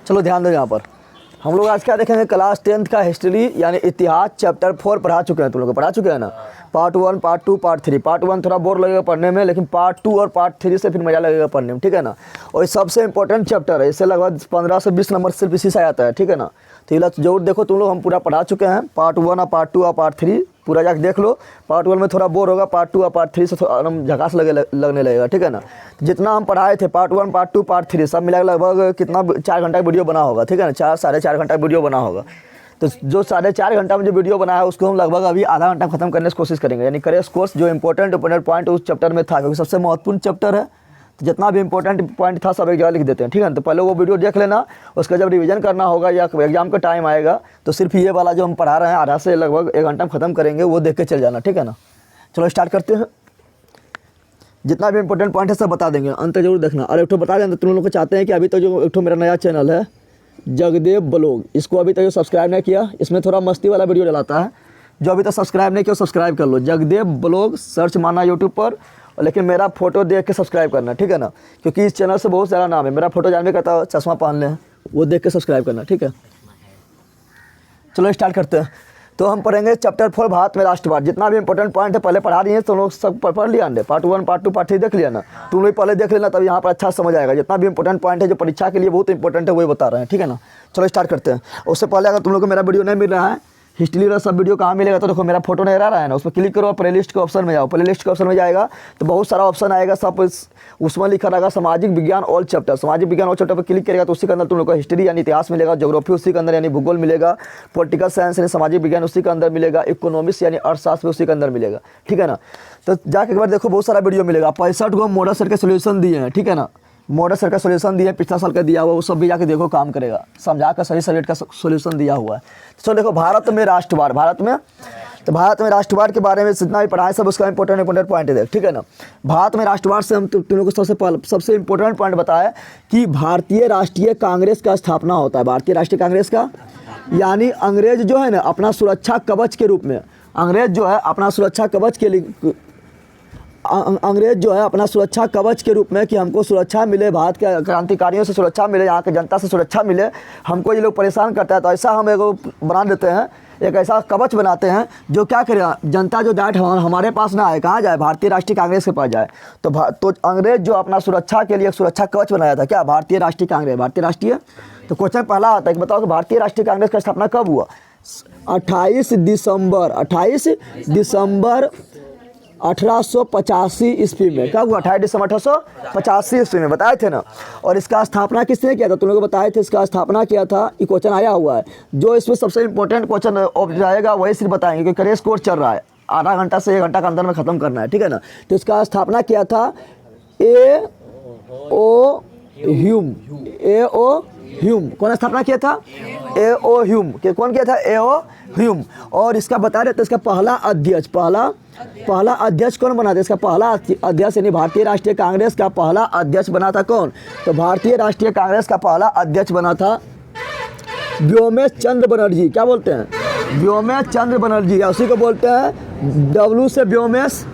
चलो ध्यान दो, यहाँ पर हम लोग आज क्या देखेंगे, क्लास 10th का हिस्ट्री यानी इतिहास चैप्टर 4 पढ़ा चुके हैं। तुम लोग पढ़ा चुके हैं ना, पार्ट 1, पार्ट 2, पार्ट 3। पार्ट 1 थोड़ा बोर लगेगा पढ़ने में, लेकिन पार्ट 2 और पार्ट 3 से फिर मजा लगेगा पढ़ने में, ठीक है ना। और ये सबसे इंपॉर्टेंट चैप्टर है, इससे लगभग 15 से 20 नंबर सिर्फ इसी से आता है, ठीक है ना। तो ये जरूर देखो तुम लोग, हम पूरा पढ़ा चुके हैं, पार्ट 1 और पार्ट 2 और पार्ट 3 पूरा जाकर देख लो। पार्ट 1 में थोड़ा बोर होगा, पार्ट 2 और पार्ट 3 से थोड़ा एकदम झकास लगने लगेगा, ठीक है ना। जितना हम पढ़ाए थे पार्ट 1, पार्ट 2, पार्ट 3 सब मिला लगभग कितना 4 घंटा का वीडियो बना होगा, ठीक है ना। 4 साढ़े 4 घंटा वीडियो बना होगा। तो जो 4.5 घंटा में जो वीडियो बनाया है उसको हम लगभग अभी आधा घंटा खत्म करने की कोशिश करेंगे, यानी क्रैश कोर्स जो इंपॉर्टेंट पॉइंट उस चैप्टर में था, क्योंकि सबसे महत्वपूर्ण चैप्टर है। तो जितना भी इंपॉर्टेंट पॉइंट था सब एक जगह लिख देते हैं, ठीक है ना। तो पहले वो वीडियो देख लेना, उसका जब रिवीजन करना होगा या एग्जाम का टाइम आएगा तो सिर्फ ये वाला जो हम पढ़ा रहे हैं आधा से लगभग 1 घंटा में खत्म करेंगे, वो देख के चल जाना, ठीक है ना। चलो स्टार्ट करते हैं। जितना भी इंपॉर्टेंट पॉइंट है सब बता देंगे, अंत जरूर देखना। और एक तो बता दें, तुम लोग को चाहते हैं कि अभी तो जो एक तो मेरा नया चैनल है जगदेव ब्लॉग, इसको अभी तक जो सब्सक्राइब नहीं किया, इसमें थोड़ा मस्ती वाला वीडियो डलाता है, जो अभी तक सब्सक्राइब नहीं किया सब्सक्राइब कर लो। जगदेव ब्लॉग सर्च मारना यूट्यूब पर, लेकिन मेरा फोटो देख के सब्सक्राइब करना, ठीक है ना। क्योंकि इस चैनल से बहुत सारा नाम है, मेरा फोटो जानने कहता चश्मा पहन ले, वो देख के सब्सक्राइब करना, ठीक है। चलो स्टार्ट करते हैं। तो हम पढ़ेंगे चैप्टर 4 भारत में राष्ट्रवाद। जितना भी इंपॉर्टेंट पॉइंट है पहले पढ़ा दिए, तो लोग सब पढ़ लिया अंडे। पार्ट 1, पार्ट 2, पार्ट 3 देख लिया ना, तुम लोग पहले देख लेना, तब यहाँ पर अच्छा समझ आएगा। जितना भी इंपॉर्टेंट पॉइंट है जो परीक्षा के लिए बहुत इंपॉर्टेंट है वही बता रहे हैं, ठीक है ना। चलो स्टार्ट करते हैं। उससे पहले अगर तुम लोग को मेरा वीडियो नहीं मिल रहा है, हिस्ट्री वाला सब वीडियो कहाँ मिलेगा, तो देखो मेरा फोटो नहीं रहा है ना, उस पर क्लिक करो, प्ले लिस्ट के ऑप्शन में जाओ। प्ले लिस्ट के ऑप्शन में जाएगा तो बहुत सारा ऑप्शन आएगा, सब उसमें लिखा रहेगा सामाजिक विज्ञान ऑल चैप्टर। सामाजिक विज्ञान ऑल चैप्टर पर क्लिक करेगा तो उसी के अंदर तुम लोग को हिस्ट्री यानी इतिहास मिलेगा, ज्योग्राफी उसी के अंदर यानी भूगोल मिलेगा, पॉलिटिकल साइंस यानी सामाजिक विज्ञान उसी के अंदर मिलेगा, इकोनॉमिक्स यानी अर्थशास्त्र उसी के अंदर मिलेगा, ठीक है ना। तो जाके एक बार देखो बहुत सारा वीडियो मिलेगा। 65 को मॉडल सेट के सोल्यूशन दिए हैं, ठीक है ना। मॉडल सेट का सोल्यूशन दिया है, पिछला साल का दिया हुआ, वो सब भी जाके देखो, काम करेगा, समझा कर सही सब्जेक्ट का सोल्यूशन दिया हुआ है। तो देखो भारत में राष्ट्रवाद, भारत में राष्ट्रवाद के बारे में जितना भी पढ़ा है सब उसका इंपॉर्टेंट पॉइंट है, ठीक है ना। भारत में राष्ट्रवाद से हम तुम लोग को सबसे इंपॉर्टेंट पॉइंट बताया कि भारतीय राष्ट्रीय कांग्रेस का स्थापना होता है। भारतीय राष्ट्रीय कांग्रेस का यानी अंग्रेज जो है ना अपना सुरक्षा कवच के रूप में, अंग्रेज जो है अपना सुरक्षा कवच के लिए, अंग्रेज जो है अपना सुरक्षा कवच के रूप में कि हमको सुरक्षा मिले, भारत के क्रांतिकारियों से सुरक्षा मिले, यहाँ के जनता से सुरक्षा मिले, हमको ये लोग परेशान करता है, तो ऐसा हम एगो बना देते हैं, एक ऐसा कवच बनाते हैं जो क्या करे, जनता जो डायरेक्ट हमारे पास ना आए, कहाँ जाए, भारतीय राष्ट्रीय कांग्रेस के पास जाए। तो अंग्रेज जो अपना सुरक्षा के लिए एक सुरक्षा कवच बनाया था, क्या, भारतीय राष्ट्रीय कांग्रेस, भारतीय राष्ट्रीय। तो क्वेश्चन पहला आता है कि बताओ कि भारतीय राष्ट्रीय कांग्रेस का स्थापना कब हुआ। 28 दिसंबर 1885 ईस्वी में। कब हुआ, 28 दिसंबर 1885 ईस्वी में, बताए थे ना। और इसका स्थापना किसने किया था, तुम लोग को बताए थे, इसका स्थापना किया था, ये क्वेश्चन आया हुआ है। जो इसमें सबसे इंपॉर्टेंट क्वेश्चन जाएगा वही सिर्फ बताएंगे, क्योंकि क्रैश कोर्स चल रहा है, आधा घंटा से 1 घंटा के अंदर में खत्म करना है, ठीक है ना। तो इसका स्थापना किया था A.O. ह्यूम। कौन स्थापना किया था, A.O. ह्यूम। कौन किया था, A.O. ह्यूम। और इसका बता रहे थे इसका पहला अध्यक्ष कौन बना था, इसका पहला अध्यक्ष यानी भारतीय राष्ट्रीय कांग्रेस का पहला अध्यक्ष बना था कौन, तो भारतीय राष्ट्रीय कांग्रेस का पहला अध्यक्ष बना था व्योमेश चंद्र बनर्जी। क्या बोलते हैं, व्योमेश चंद्र बनर्जी, या उसी को बोलते हैं W से व्योमेश,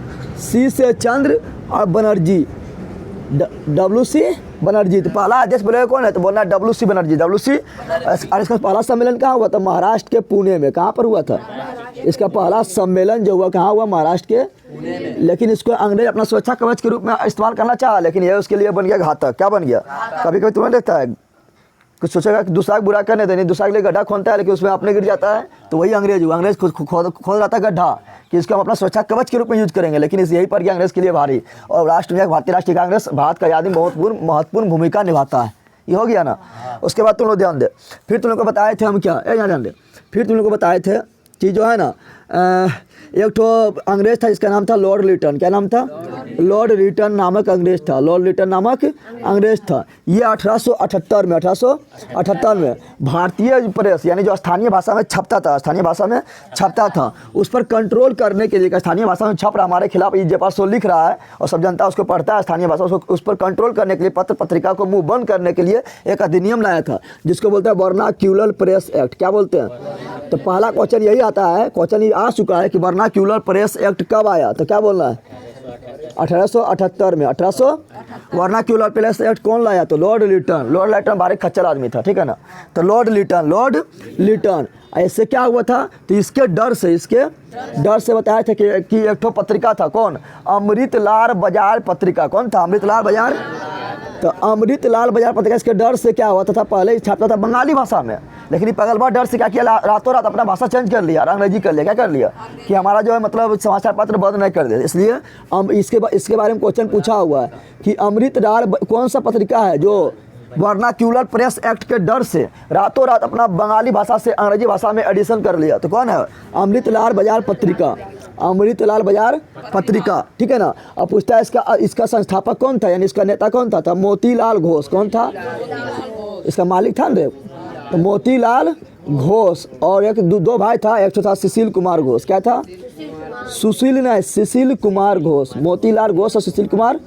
C से चंद्र और बनर्जी, WC बनर्जी। तो पहला अध्यक्ष बोलेगा कौन है, तो बोलना WC बनर्जी, WC। और इसका पहला सम्मेलन कहाँ हुआ था, महाराष्ट्र के पुणे में। कहाँ पर हुआ था, इसका पहला सम्मेलन जो हुआ कहाँ हुआ, महाराष्ट्र के। लेकिन इसको अंग्रेज अपना सुरक्षा कवच के रूप में इस्तेमाल करना चाहा, लेकिन यह उसके लिए बन गया घातक। क्या बन गया, कभी कभी तुम्हें देखता है कुछ सोचेगा कि दूसरा बुरा करने देनी, दूसरा के लिए गड्ढा खोदता है, लेकिन उसमें अपने गिर जाता है, तो वही अंग्रेज हुआ। अंग्रेज खोद रहा था गड्ढा कि इसको हम अपना सुरक्षा कवच के रूप में यूज करेंगे, लेकिन इस यही पर गया अंग्रेज के लिए भारी। और भारतीय राष्ट्रीय कांग्रेस भारत का आजादी में बहुत महत्वपूर्ण भूमिका निभाता है। ये हो गया ना। उसके बाद तुम लोग ध्यान दे, फिर तुम लोग को बताए थे हम क्या, यहाँ ध्यान दे, फिर तुम लोग को बताए थे कि जो है ना एक तो अंग्रेज था, इसका नाम था लॉर्ड लिटन। क्या नाम था, लॉर्ड लिटन नामक अंग्रेज था, लॉर्ड लिटन नामक अंग्रेज था। ये 1878 में भारतीय प्रेस यानी जो स्थानीय भाषा में छपता था, उस पर कंट्रोल करने के लिए, स्थानीय भाषा में छप रहा हमारे खिलाफ, ये जयपाल लिख रहा है और सब जनता उसको पढ़ता है स्थानीय भाषा, उस पर कंट्रोल करने के लिए, पत्र पत्रिका को मुंह बंद करने के लिए एक अधिनियम लाया था जिसको बोलते हैं वर्नाक्यूलर प्रेस एक्ट। क्या बोलते हैं, तो पहला क्वेश्चन यही आता है, क्वेश्चन आ चुका है कि वर्नाक्यूलर प्रेस एक्ट कब आया, तो क्या बोलना है 1878 में। 1800 वर्नाक्यूलर प्रेस एक्ट कौन लाया, तो लॉर्ड लिटन। लॉर्ड लिटन बारे खच्चर आदमी था, ठीक है ना। तो लॉर्ड लिटन ऐसे क्या हुआ था, तो इसके डर से बताया था कि एक ठो पत्रिका था, कौन, अमृतलाल बाजार पत्रिका। कौन था, अमृतलाल बाजार। तो अमृतलाल बाजार पत्रिका, इसके डर से क्या हुआ था, पहले छापता था बंगाली भाषा में, लेकिन ये पगलवा डर से क्या किया, रातों रात अपना भाषा चेंज कर लिया, अंग्रेजी कर लिया। क्या कर लिया कि हमारा जो है मतलब समाचार पत्र बंद नहीं कर दे। इसलिए इसके बारे में क्वेश्चन पूछा हुआ है कि अमृतलाल कौन सा पत्रिका है जो वर्नाक्यूलर प्रेस एक्ट के डर से रातों रात अपना बंगाली भाषा से अंग्रेजी भाषा में एडिशन कर लिया, तो कौन है, अमृतलाल बाजार पत्रिका। अमृतलाल बाजार पत्रिका, ठीक है ना। अब पूछता है इसका संस्थापक कौन था, यानी इसका नेता कौन था, मोतीलाल घोष। कौन था, इसका मालिक था ना, तो मोतीलाल घोष। और एक दो भाई था, एक तो था सुशील कुमार घोष। क्या था, सुशील कुमार घोष। मोतीलाल घोष और सुशील कुमार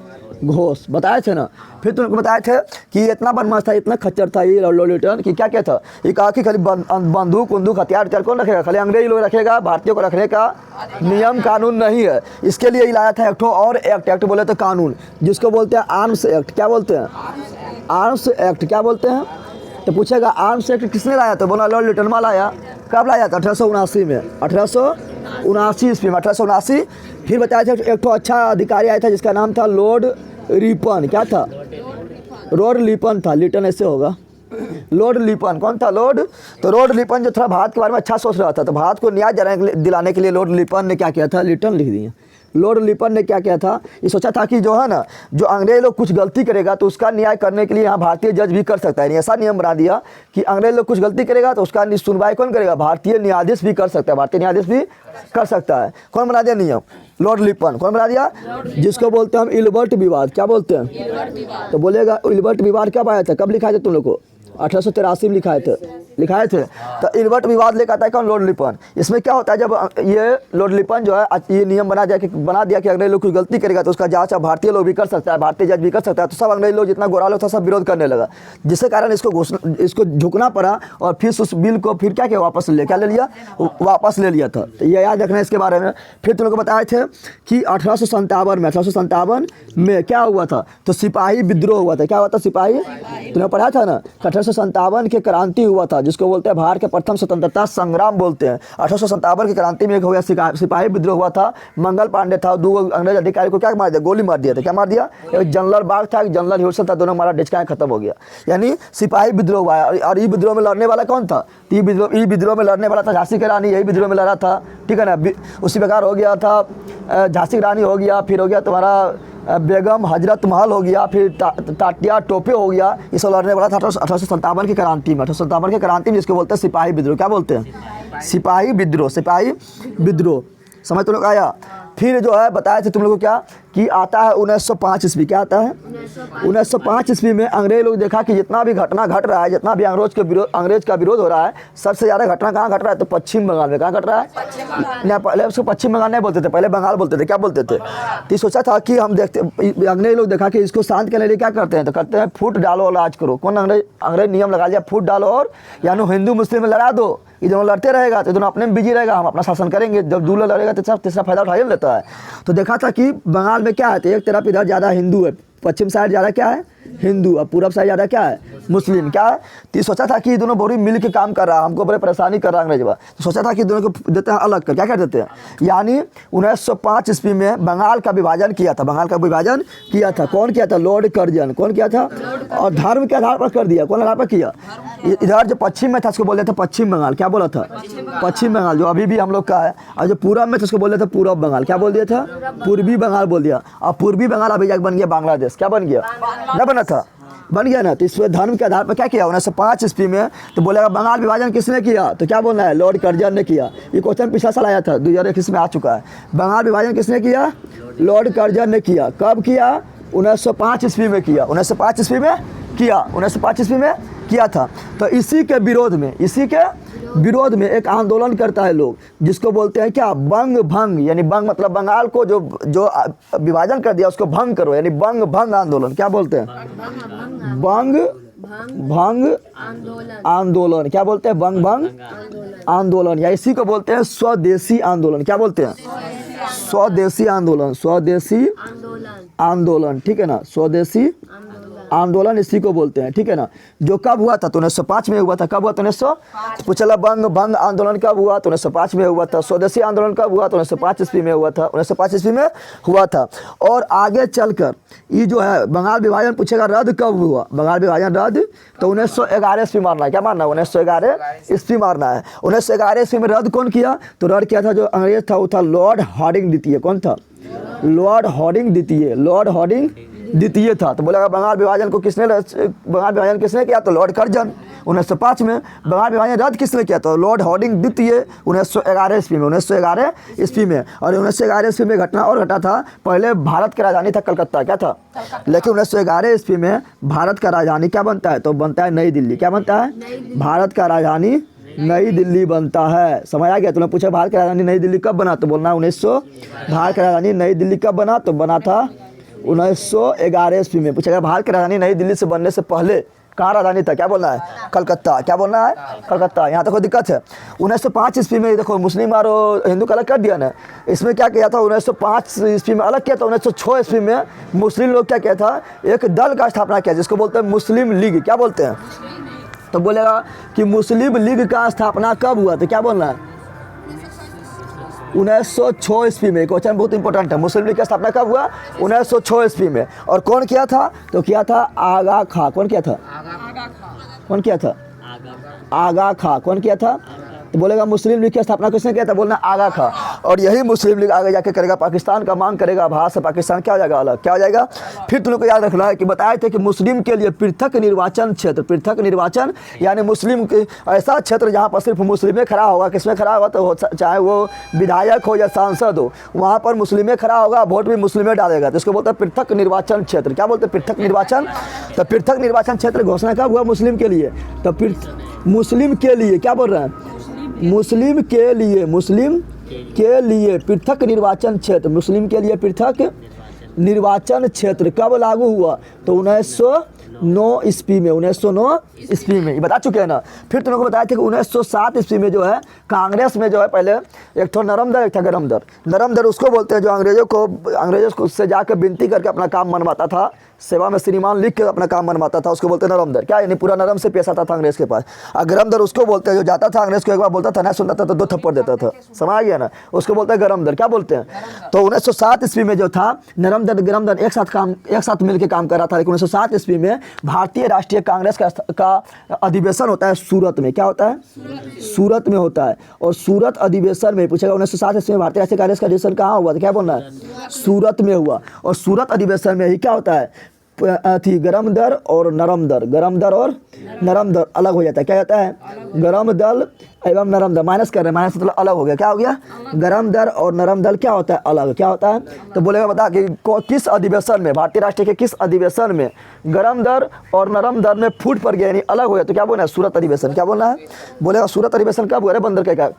घोष बताए थे ना। फिर तुमको बताए थे कि इतना बदमाश था, इतना खच्चर था ये लॉर्ड लिटन कि क्या था, ये कहा कि खाली बंदूक हथियार कौन रखेगा, खाली अंग्रेजी लोग रखेगा, भारतीयों को रखने का नियम कानून नहीं है। इसके लिए लाया था एक ठो और एक्ट बोले तो कानून, जिसको बोलते हैं आर्म्स एक्ट। क्या बोलते हैं, आर्म्स एक्ट। क्या बोलते हैं, तो पूछेगा आर्म्स एक्ट किसने लाया, तो बोला लॉर्ड लिटन लाया। कब लाया था, 1879 में, 1879 ईस्वी में, 1879। फिर बताया था एक तो अच्छा अधिकारी आया था जिसका नाम था लॉर्ड रिपन। क्या था, लॉर्ड लिपन था, लिटन ऐसे होगा, लॉर्ड लिपन। कौन था, तो लॉर्ड लिपन जो था भारत के बारे में अच्छा सोच रहा था, तो भारत को न्याय दिलाने के लिए लॉर्ड लिपन ने क्या किया था, लिटन लिख दिया। लॉर्ड लिपन ने क्या किया था, ये सोचा था कि जो है ना, जो अंग्रेज लोग कुछ गलती करेगा तो उसका न्याय करने के लिए यहाँ भारतीय जज भी कर सकता है। ऐसा नियम बना दिया कि अंग्रेज लोग कुछ गलती करेगा तो उसका सुनवाई कौन करेगा, भारतीय न्यायाधीश भी कर सकता है, भारतीय न्यायाधीश भी कर सकता है। कौन बना दिया नियम, लॉर्ड लिपन। कौन बना दिया, जिसको बोलते हैं हम इल्बर्ट विवाद। क्या बोलते हैं, तो बोलेगा इल्बर्ट विवाद कब आया था, कब लिखाए थे तुम लोग को, 1883 में लिखाए थे। तो इल्बर्ट विवाद लेकर आता है कौन, लॉर्ड लिपन। इसमें क्या होता है, जब ये लॉर्ड लिपन जो है ये नियम बना दिया कि अंग्रेज लोग कुछ गलती करेगा तो उसका जांच भारतीय लोग भी कर सकता है, भारतीय जज भी कर सकता है। तो सब अंग्रेज लोग जितना गोरा लोग था सब विरोध करने लगा, जिसके कारण इसको झुकना पड़ा। और फिर उस बिल को फिर क्या वापस ले लिया था। तो ये याद रखना इसके बारे में। फिर तुम लोग को बताए थे कि 1857 में क्या हुआ था, तो सिपाही विद्रोह हुआ था। क्या हुआ था, सिपाही, तुमने पढ़ा था ना, 1857 के क्रांति हुआ था, जिसको बोलते हैं भारत के प्रथम स्वतंत्रता संग्राम बोलते हैं। 1857 की क्रांति में एक हो गया सिपाही विद्रोह हुआ था। मंगल पांडे था, दो अंग्रेज अधिकारी को क्या मार दिया, गोली मार दिया था। क्या मार दिया, एक जनरल बाग था, एक जनरल ह्यूसन था, दोनों मारा, डिचकाएं खत्म हो गया। यानी सिपाही विद्रोह हुआ है। और ये विद्रोह में लड़ने वाला कौन था, ये विद्रोह में लड़ने वाला था झांसी की रानी, यही विद्रोह में लड़ा था, ठीक है ना। उसी प्रकार हो गया था झांसी की रानी हो गया, फिर हो गया तुम्हारा बेगम हजरत महल हो गया, फिर ताटिया टोपे हो गया। ये सब लड़ने वाला था 1857 की क्रांति में। 1857 की क्रांति में जिसको बोलते हैं सिपाही विद्रोह। क्या बोलते हैं, सिपाही विद्रोह। समझ तुम लोग आया। फिर जो है बताया थे तुम लोग को क्या कि आता है 1905 ईस्वी। क्या आता है, 1905 ईस्वी में अंग्रेज लोग देखा कि जितना भी घटना घट रहा है, जितना भी अंग्रेज का विरोध हो रहा है, सबसे ज़्यादा घटना कहाँ घट रहा है, तो पश्चिम बंगाल में। कहाँ घट रहा है, नहीं पहले उसको पश्चिम बंगाल नहीं बोलते थे, पहले बंगाल बोलते थे। क्या बोलते थे, तो सोचा था कि हम देखते, अंग्रेज लोग देखा कि इसको शांत करने के लिए क्या करते हैं, तो करते हैं फूट डालो और राज करो। कौन अंग्रेज नियम लगा लिया, फूट डालो और यानी हिंदू मुस्लिम में लड़ा दो, ये दोनों लड़ते रहेगा तो दोनों अपने में बिजी रहेगा, हम अपना शासन करेंगे। जब दूल्हा लड़ेगा तो तीसरा फायदा उठा लेता है। तो देखा था कि बंगाल में क्या है, तो एक तरफ इधर ज़्यादा हिंदू है, पश्चिम साइड ज़्यादा क्या है, हिंदू, और पूरब साइड ज़्यादा क्या है, मुस्लिम। क्या है, तो सोचा था कि दोनों बोरी मिल के काम कर रहा है, हमको बड़े परेशानी कर रहा है अंग्रेज। तो सोचा था कि दोनों को देते हैं अलग कर। क्या कर देते हैं, यानी 1905 ईस्वी में बंगाल का विभाजन किया था। कौन किया था, लॉर्ड कर्जन। कौन किया था, और धर्म के आधार पर कर दिया। कौन आधार पर किया, इधर जो पश्चिम में था उसको बोलते थे पश्चिम बंगाल। क्या बोला था, पश्चिम बंगाल, जो अभी भी हम लोग का है। और जो पूरब में था उसको बोलते थे पूरब बंगाल। क्या बोल दिया था, पूर्वी बंगाल बोल दिया। और पूर्वी बंगाल अभी जाकर बन गया बांग्लादेश। क्या बन गया, न बना था, बन गया ना। तो इस धर्म के आधार पर क्या किया 1905 ईस्वी में, तो बोलेगा बंगाल विभाजन किसने किया, तो क्या बोलना है, लॉर्ड कर्जन ने किया। ये क्वेश्चन पिछला साल आया था, 2021 में आ चुका है। बंगाल विभाजन किसने किया, लॉर्ड कर्जन ने किया। कब किया, 1905 ईस्वी में किया। 1905 ईस्वी में किया था। तो इसी के विरोध में एक आंदोलन करता है लोग, जिसको बोलते हैं क्या, बंग भंग। यानी बंग मतलब बंगाल को जो विभाजन कर दिया उसको भंग करो, यानी बंग भंग आंदोलन। क्या बोलते हैं, बंग भंग आंदोलन। क्या बोलते हैं? भंग आंदोलन, या इसी को बोलते हैं स्वदेशी आंदोलन। क्या बोलते हैं? स्वदेशी आंदोलन, स्वदेशी आंदोलन, ठीक है ना, स्वदेशी आंदोलन इसी को बोलते हैं, ठीक है ना। जो कब हुआ था? तो 1905 में हुआ था। कब हुआ? तो 1900 पूछला भंग आंदोलन कब हुआ? तो 1905 में हुआ था। स्वदेशी आंदोलन कब हुआ? तो 1905 ईस्वी में हुआ था। 1905 ईस्वी में हुआ था। और आगे चलकर ये जो है बंगाल विभाजन पूछेगा रद्द कब हुआ? बंगाल विभाजन रद्द तो 1911 ईस्वी मारना है। क्या मारना है? 1911 ईस्वी मारना है। 1911 ईस्वी में रद्द कौन किया? तो रद्द किया था जो अंग्रेज था वो था लॉर्ड हार्डिंग द्वितीय। कौन था? लॉर्ड हार्डिंग द्वितीय। लॉर्ड हार्डिंग द्वितीय था। तो बोलेगा बंगाल विभाजन किसने किया? तो लॉर्ड कर्जन 1905 में। बंगाल विभाजन रद्द किसने किया? तो लॉर्ड हार्डिंग द्वितीय 1911 ईस्वी में। 1911 ईस्वी में। और 1911 ईस्वी में घटना और घटा था। पहले भारत की राजधानी था कलकत्ता, क्या था? लेकिन 1911 ईस्वी में भारत का राजधानी क्या बनता है? तो बनता है नई दिल्ली। क्या बनता है? भारत का राजधानी नई दिल्ली बनता है। समझ आ गया? तुमने पूछा भारत की राजधानी नई दिल्ली कब बना? तो बोलना 1900। भारत की राजधानी नई दिल्ली कब बना? तो बना था 1911 ईस्वी में। पूछेगा भारत की राजधानी नई दिल्ली से बनने से पहले कहाँ राजधानी था? क्या बोलना है? कलकत्ता। क्या बोलना है? कलकत्ता। यहाँ तक कोई दिक्कत है? 1905 ईस्वी में देखो मुस्लिम और हिंदू का अलग कर दिया ना। इसमें क्या किया था? 1905 ईस्वी में अलग किया था। 1906 ईस्वी में मुस्लिम लोग क्या किया था? एक दल का स्थापना किया जिसको बोलते हैं मुस्लिम लीग। क्या बोलते हैं? तो बोलेगा कि मुस्लिम लीग का स्थापना कब हुआ? तो क्या बोलना है? 1906 ईस्वी में। क्वेश्चन बहुत इंपॉर्टेंट है। मुस्लिम लीग का स्थापना कब हुआ? 1906 ईस्वी में। और कौन किया था? तो किया था आगा खां। कौन किया था? कौन किया था? आगा खां। कौन किया था? तो बोलेगा मुस्लिम लीग की स्थापना किसने किया था? बोलना आगा खां। और यही मुस्लिम लीग आगे जाके करेगा पाकिस्तान का मांग करेगा। भारत से पाकिस्तान क्या हो जाएगा? अलग। क्या हो जाएगा? फिर तुम लोग को याद रखना है कि बताए थे कि मुस्लिम के लिए पृथक निर्वाचन क्षेत्र, पृथक निर्वाचन यानी मुस्लिम के ऐसा क्षेत्र जहाँ पर सिर्फ मुस्लिमें खड़ा होगा। किसमें खड़ा होगा? तो चाहे वो विधायक हो या सांसद हो, वहाँ पर मुस्लिमें खड़ा होगा, वोट भी मुस्लिमें डालेगा। तो इसको बोलते हैं पृथक निर्वाचन क्षेत्र। क्या बोलते हैं? पृथक निर्वाचन। तो पृथक निर्वाचन क्षेत्र घोषणा कब हुआ? मुस्लिम के लिए। तो मुस्लिम के लिए क्या बोल रहे हैं? मुस्लिम के लिए, मुस्लिम के लिए पृथक निर्वाचन क्षेत्र, मुस्लिम के लिए पृथक निर्वाचन क्षेत्र कब लागू हुआ? तो 1909 ईस्वी में। 1909 ईस्वी में। ये बता चुके हैं ना। फिर तुम लोग को बताया था कि 1907 ईस्वी में जो है कांग्रेस में जो है पहले एक तो नरम दर, एक था गरम दर। नरम दर उसको बोलते हैं जो अंग्रेजों से जाकर विनती करके अपना काम मनवाता था, सेवा में श्रीमान लिख के अपना काम मनवाता था, उसको बोलते हैं नरम दर। क्या यानी पूरा नरम से पेश आता था अंग्रेज के पास। और गरम दर उसको बोलते हैं जो जाता था अंग्रेज को एक बार बोलता था, नहीं सुनता था तो 2 थप्पड़ देता था। समझ आ गया ना? उसको बोलते हैं गरम दर। क्या बोलते हैं? तो 1907 ईस्वी में जो था नरम दर गरम दर एक साथ मिलकर काम कर रहा था। लेकिन 1907 ईस्वी में भारतीय राष्ट्रीय कांग्रेस का अधिवेशन होता है सूरत में। क्या होता है? सूरत में होता है। और सूरत अधिवेशन में पूछेगा 1907 ईस्वी में भारतीय राष्ट्रीय कांग्रेस का अधिवेशन कहाँ हुआ? तो क्या बोलना है? सूरत में हुआ। और सूरत अधिवेशन में ही क्या होता है? थी गरम दर और नरम दर। गरम दर और नरम दर अलग हो जाता है। क्या जाता है? गरम दल एवं नरम दर। माइनस कर रहे हैं, माइनस मतलब अलग हो गया। क्या हो गया? गरम दर और नरम दल क्या होता है? अलग। क्या होता है? तो बोलेगा बता कि किस अधिवेशन में, भारतीय राष्ट्रीय के किस अधिवेशन में गरम दर और नरम दर में फूट पड़ गया यानी अलग हो गया? तो क्या बोलना है? सूरत अधिवेशन। क्या बोलना है? बोलेगा सूरत अधिवेशन कब हुआ? बंदर के क्या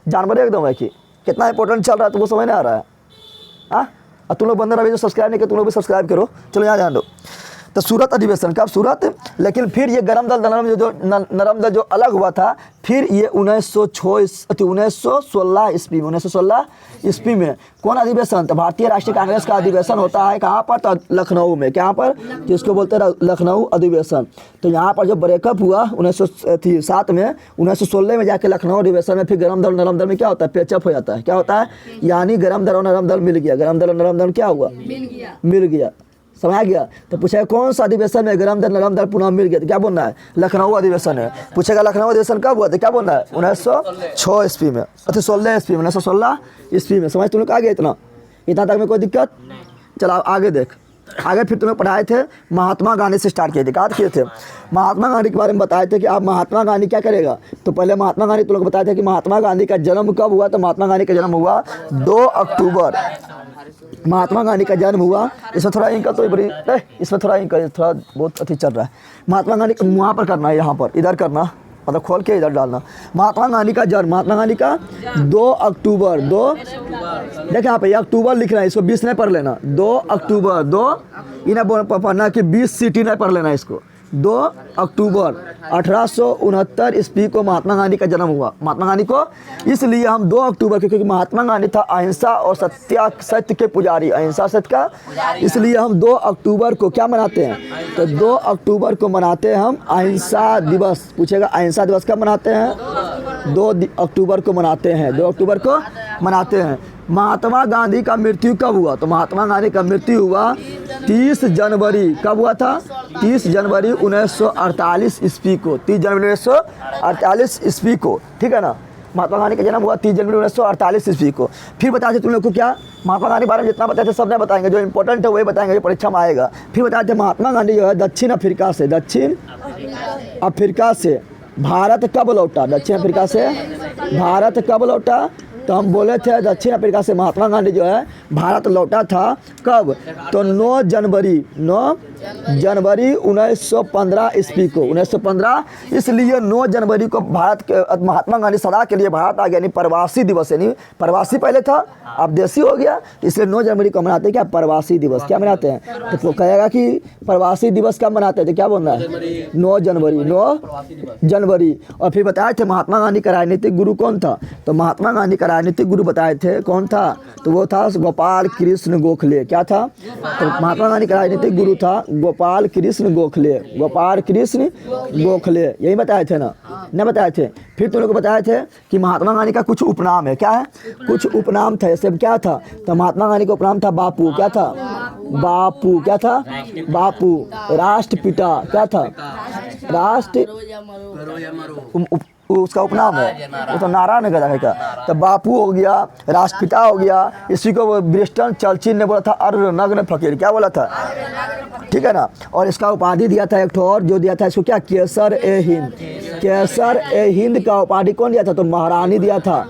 जानवर एकदम है कि कितना इंपॉर्टेंट चल रहा है तुमको समझ नहीं आ रहा है? हाँ, और तुम लोग बंदर अभी जो सब्सक्राइब नहीं किया तुम लोग भी सब्सक्राइब करो। चलो यहाँ ध्यान दो। तो सूरत अधिवेशन कब? सूरत। लेकिन फिर ये गरम दल नरम दल जो अलग हुआ था फिर ये 1916 ईस्वी में। 1916 ईस्वी में कौन अधिवेशन? तो भारतीय राष्ट्रीय कांग्रेस का अधिवेशन होता है कहाँ पर? तो लखनऊ में। कहाँ पर? जिसको बोलते हैं लखनऊ अधिवेशन। तो यहाँ पर जो ब्रेकअप हुआ 1907 में, 1916 में जाके लखनऊ अधिवेशन में फिर गरम दल नरम दल में क्या होता है? पेचअप हो जाता है। क्या होता है? यानी गरम दल और नरम दल मिल गया। गरम दल और नरम दल क्या हुआ? मिल गया। समझ गया? तो पूछेगा कौन सा अधिवेशन में गरम दल नरम दल पुनः मिल गया? तो क्या बोलना है? लखनऊ अधिवेशन है। पूछेगा लखनऊ अधिवेशन कब हुआ? तो क्या बोलना है? 1906 ईस्वी में। 16 ईस्वी में। 1916 ईस्वी में। समझ तुम लोग आ गया? इतना तक में कोई दिक्कत? चलो आगे देख। आगे फिर तुम्हें पढ़ाए थे महात्मा गांधी से स्टार्ट किए थे। क्या किए थे? महात्मा गांधी के बारे में बताए थे कि आप महात्मा गांधी क्या करेगा। तो पहले महात्मा गांधी तुम लोग बताए थे कि महात्मा गांधी का जन्म कब हुआ। तो महात्मा गांधी का जन्म हुआ 2 अक्टूबर। महात्मा गांधी का जन्म हुआ, इसमें थोड़ा इंक तो बड़ी इसमें थोड़ा इंक थोड़ा बहुत अच्छी चल रहा है। महात्मा गांधी वहाँ पर करना है, यहाँ पर इधर करना, मतलब खोल के इधर डालना। महात्मा गांधी का जन्म, महात्मा गांधी का 2 अक्टूबर, 2 देखिए यहाँ पे अक्टूबर लिख रहा है, इसको 20 नहीं पढ़ लेना। 2 अक्टूबर, 2 इन्हें पढ़ना कि 20 सिटी नहीं पढ़ लेना, इसको 2 अक्टूबर 1869 ईस्वी को महात्मा गांधी का जन्म हुआ। महात्मा गांधी को इसलिए हम 2 अक्टूबर क्योंकि महात्मा गांधी था अहिंसा और सत्य के पुजारी, अहिंसा सत्य का, इसलिए हम 2 अक्टूबर को क्या मनाते हैं? तो 2 अक्टूबर को मनाते हैं हम अहिंसा दिवस। पूछेगा अहिंसा दिवस कब मनाते हैं? 2 अक्टूबर को मनाते हैं, 2 अक्टूबर को मनाते हैं। महात्मा गांधी का मृत्यु कब हुआ? तो महात्मा गांधी का मृत्यु हुआ 30 जनवरी, कब हुआ था? 30 जनवरी 1948 ईस्वी को, 30 जनवरी 1948 ईस्वी को, ठीक है ना। महात्मा गांधी का जन्म हुआ 30 जनवरी 1948 ईस्वी को। फिर बताते तुम लोग को क्या महात्मा गांधी के बारे में जितना बताए थे सब नहीं बताएंगे, जो इंपॉर्टेंट है वही बताएंगे, जो परीक्षा में आएगा। फिर बताते थे महात्मा गांधी जो है दक्षिण अफ्रीका से भारत कब लौटा? दक्षिण अफ्रीका से भारत कब लौटा? तो हम बोले थे दक्षिण अफ्रीका से महात्मा गांधी जो है भारत लौटा था कब? तो 9 जनवरी 1915 ईस्वी को, 1915। इसलिए 9 जनवरी को भारत के महात्मा गांधी सदा के लिए भारत आ गया, यानी प्रवासी दिवस, यानी प्रवासी पहले था अब देसी हो गया, इसलिए 9 जनवरी को मनाते हैं क्या? प्रवासी दिवस। क्या मनाते हैं? तो कहेगा कि प्रवासी दिवस कब मनाते हैं? तो क्या बोल रहा है? 9 जनवरी। और फिर बताए थे महात्मा गांधी का राजनीतिक गुरु कौन था? तो महात्मा गांधी का राजनीतिक गुरु बताए थे कौन था? तो वो था गोपाल कृष्ण गोखले। क्या था? तो महात्मा गांधी का राजनीतिक गुरु था गोपाल कृष्ण गोखले, यही बताए थे ना? नहीं बताए थे। फिर तुम लोग को बताए थे कि महात्मा गांधी का कुछ उपनाम है। क्या है? कुछ उपनाम था, जैसे क्या था? तो महात्मा गांधी का उपनाम था बापू। क्या था? बापू। क्या था? बापू। राष्ट्रपिता। क्या था? उसका उपनाम है, वो तो नारायण का है। क्या तो बापू हो गया, राष्ट्रपिता हो गया। इसी को ब्रिस्टन चर्चिल ने बोला था अर्ध नग्न फकीर। क्या बोला था? ठीक है ना। और इसका उपाधि दिया था एक ठो और, जो दिया था इसको क्या? केसर ए हिंद का उपाधि कौन दिया था? तो महारानी दिया था,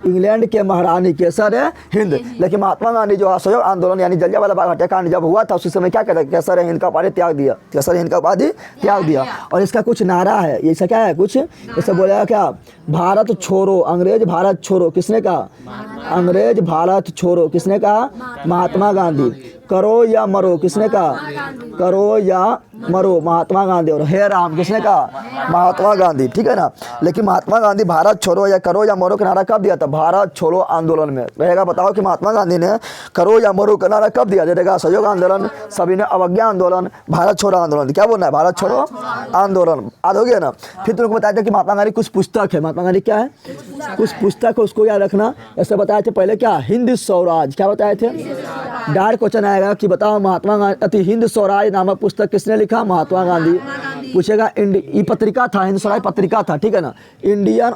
इंग्लैंड के महारानी केसर हिंद। लेकिन महात्मा गांधी जो असहयोग आंदोलन यानी जलियांवाला बाग हत्याकांड जब हुआ था उसी समय क्या कहता है? केसर हिंद का उपाधि त्याग दिया, केसर हिंद का उपाधि त्याग दिया। और इसका कुछ नारा है, ये इसका क्या है? कुछ इससे बोलेगा क्या? भारत छोड़ो, अंग्रेज भारत छोड़ो। किसने कहा? अंग्रेज भारत छोड़ो। किसने कहा? महात्मा गांधी। करो या मरो। किसने कहा? करो या मरो, महात्मा गांधी। और हे राम किसने कहा? महात्मा गांधी। ठीक है ना। लेकिन महात्मा गांधी भारत छोड़ो या करो या मरो का नारा कब दिया था? भारत छोड़ो आंदोलन में। रहेगा बताओ कि महात्मा गांधी ने करो या मरो का नारा कब दिया? देगा सहयोग आंदोलन, सभी ने अवज्ञा आंदोलन, भारत छोड़ो आंदोलन। क्या बोलना है? भारत छोड़ो आंदोलन। याद हो गया ना। फिर तुमको बताया था कि महात्मा गांधी कुछ पुस्तक है। महात्मा गांधी क्या है? कुछ पुस्तक है, उसको याद रखना। ऐसे बताए थे पहले क्या? हिंद स्वराज। क्या बताए थे? डायरेक्ट क्वेश्चन आएगा कि बताओ महात्मा गांधी हिंद स्वराज नामक पुस्तक किसने लिखा? महात्मा गांधी। पूछेगा ये पत्रिका था, हिंद स्वराज पत्रिका था, ठीक है ना। इंडियन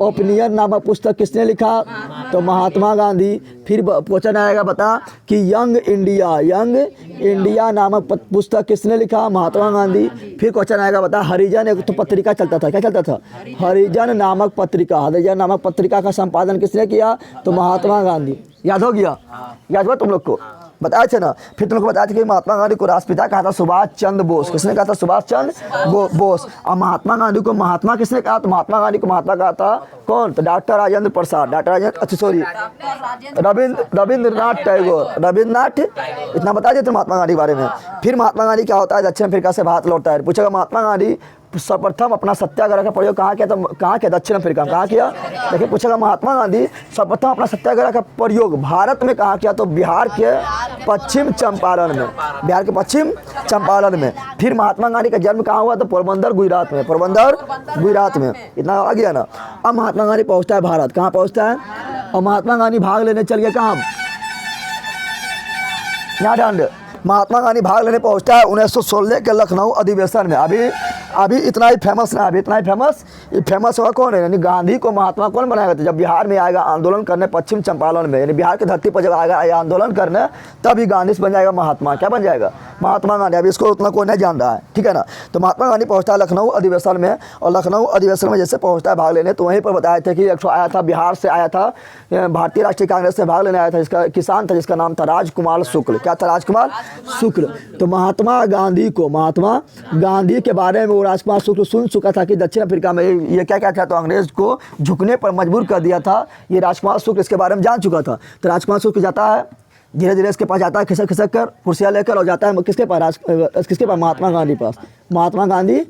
ओपिनियन नामक पुस्तक किसने लिखा? तो महात्मा गांधी। फिर क्वेश्चन आएगा बता कि यंग इंडिया नामक पुस्तक किसने लिखा? महात्मा गांधी। फिर क्वेश्चन आएगा बता हरिजन एक तो पत्रिका चलता था, क्या चलता था? हरिजन नामक पत्रिका का संपादन किसने किया? तो महात्मा गांधी। याद हो गया? याद हुआ तुम लोग को? बताए थे ना। फिर तुम लोग को बताया था कि महात्मा गांधी को राष्ट्रपिता कहा था सुभाष चंद्र बोस। किसने कहा था? सुभाष चंद्र बोस। और महात्मा गांधी को महात्मा किसने कहा? तो महात्मा गांधी को महात्मा कहा था कौन? तो डॉक्टर राजेंद्र प्रसाद, रविंद्रनाथ टैगोर, इतना बता देते महात्मा गांधी के बारे में। फिर महात्मा गांधी क्या होता है? दक्षिण अफ्रीका से भारत लौटता है। पूछेगा महात्मा गांधी सर्वप्रथम अपना सत्याग्रह का प्रयोग कहाँ किया? तो कहाँ किया? दक्षिण अफ्रीका में। कहाँ किया? देखिए पूछेगा महात्मा गांधी सर्वप्रथम अपना सत्याग्रह का प्रयोग भारत में कहाँ किया? तो बिहार के पश्चिम चंपारण में। फिर महात्मा गांधी का जन्म कहाँ हुआ? तो पोरबंदर गुजरात में। इतना आ गया ना। अब महात्मा गांधी पहुँचता है भारत। कहाँ पहुँचता है? और महात्मा गांधी भाग लेने चल गए कहाँ? यहाँ ध्यान। महात्मा गांधी भाग लेने पहुँचता है 1916 के लखनऊ अधिवेशन में। अभी इतना ही फेमस ना, ये फेमस हुआ कौन है? यानी गांधी को महात्मा कौन बनाएगा? तो जब बिहार में आएगा आंदोलन करने पश्चिम चंपारण में, यानी बिहार की धरती पर जब आएगा आंदोलन करने, तभी गांधी से बन जाएगा महात्मा। क्या बन जाएगा? महात्मा गांधी। अभी इसको उतना कोई नहीं जान रहा है, ठीक है ना। तो महात्मा गांधी पहुंचता है लखनऊ अधिवेशन में, और लखनऊ अधिवेशन में जैसे पहुंचता है भाग लेने, तो वहीं पर बताए थे कि एक आया था बिहार से, आया था भारतीय राष्ट्रीय कांग्रेस से भाग लेने आया था, जिसका किसान था, जिसका नाम था राजकुमार शुक्ल। क्या था? राजकुमार शुक्ल। तो महात्मा गांधी के बारे में वो राजकुमार शुक्ल सुन चुका था कि दक्षिण अफ्रीका में ये क्या था, तो अंग्रेज को झुकने पर मजबूर कर दिया था। ये राजकुमार शुक्ल इसके बारे में जान चुका था। तो राजकुमार शुक्ल जाता है धीरे धीरे इसके पास जाता है, खिसक खिसक कर कुर्सियाँ लेकर, और जाता है किसके पास, किसके पास, महात्मा गांधी पास। महात्मा गांधी,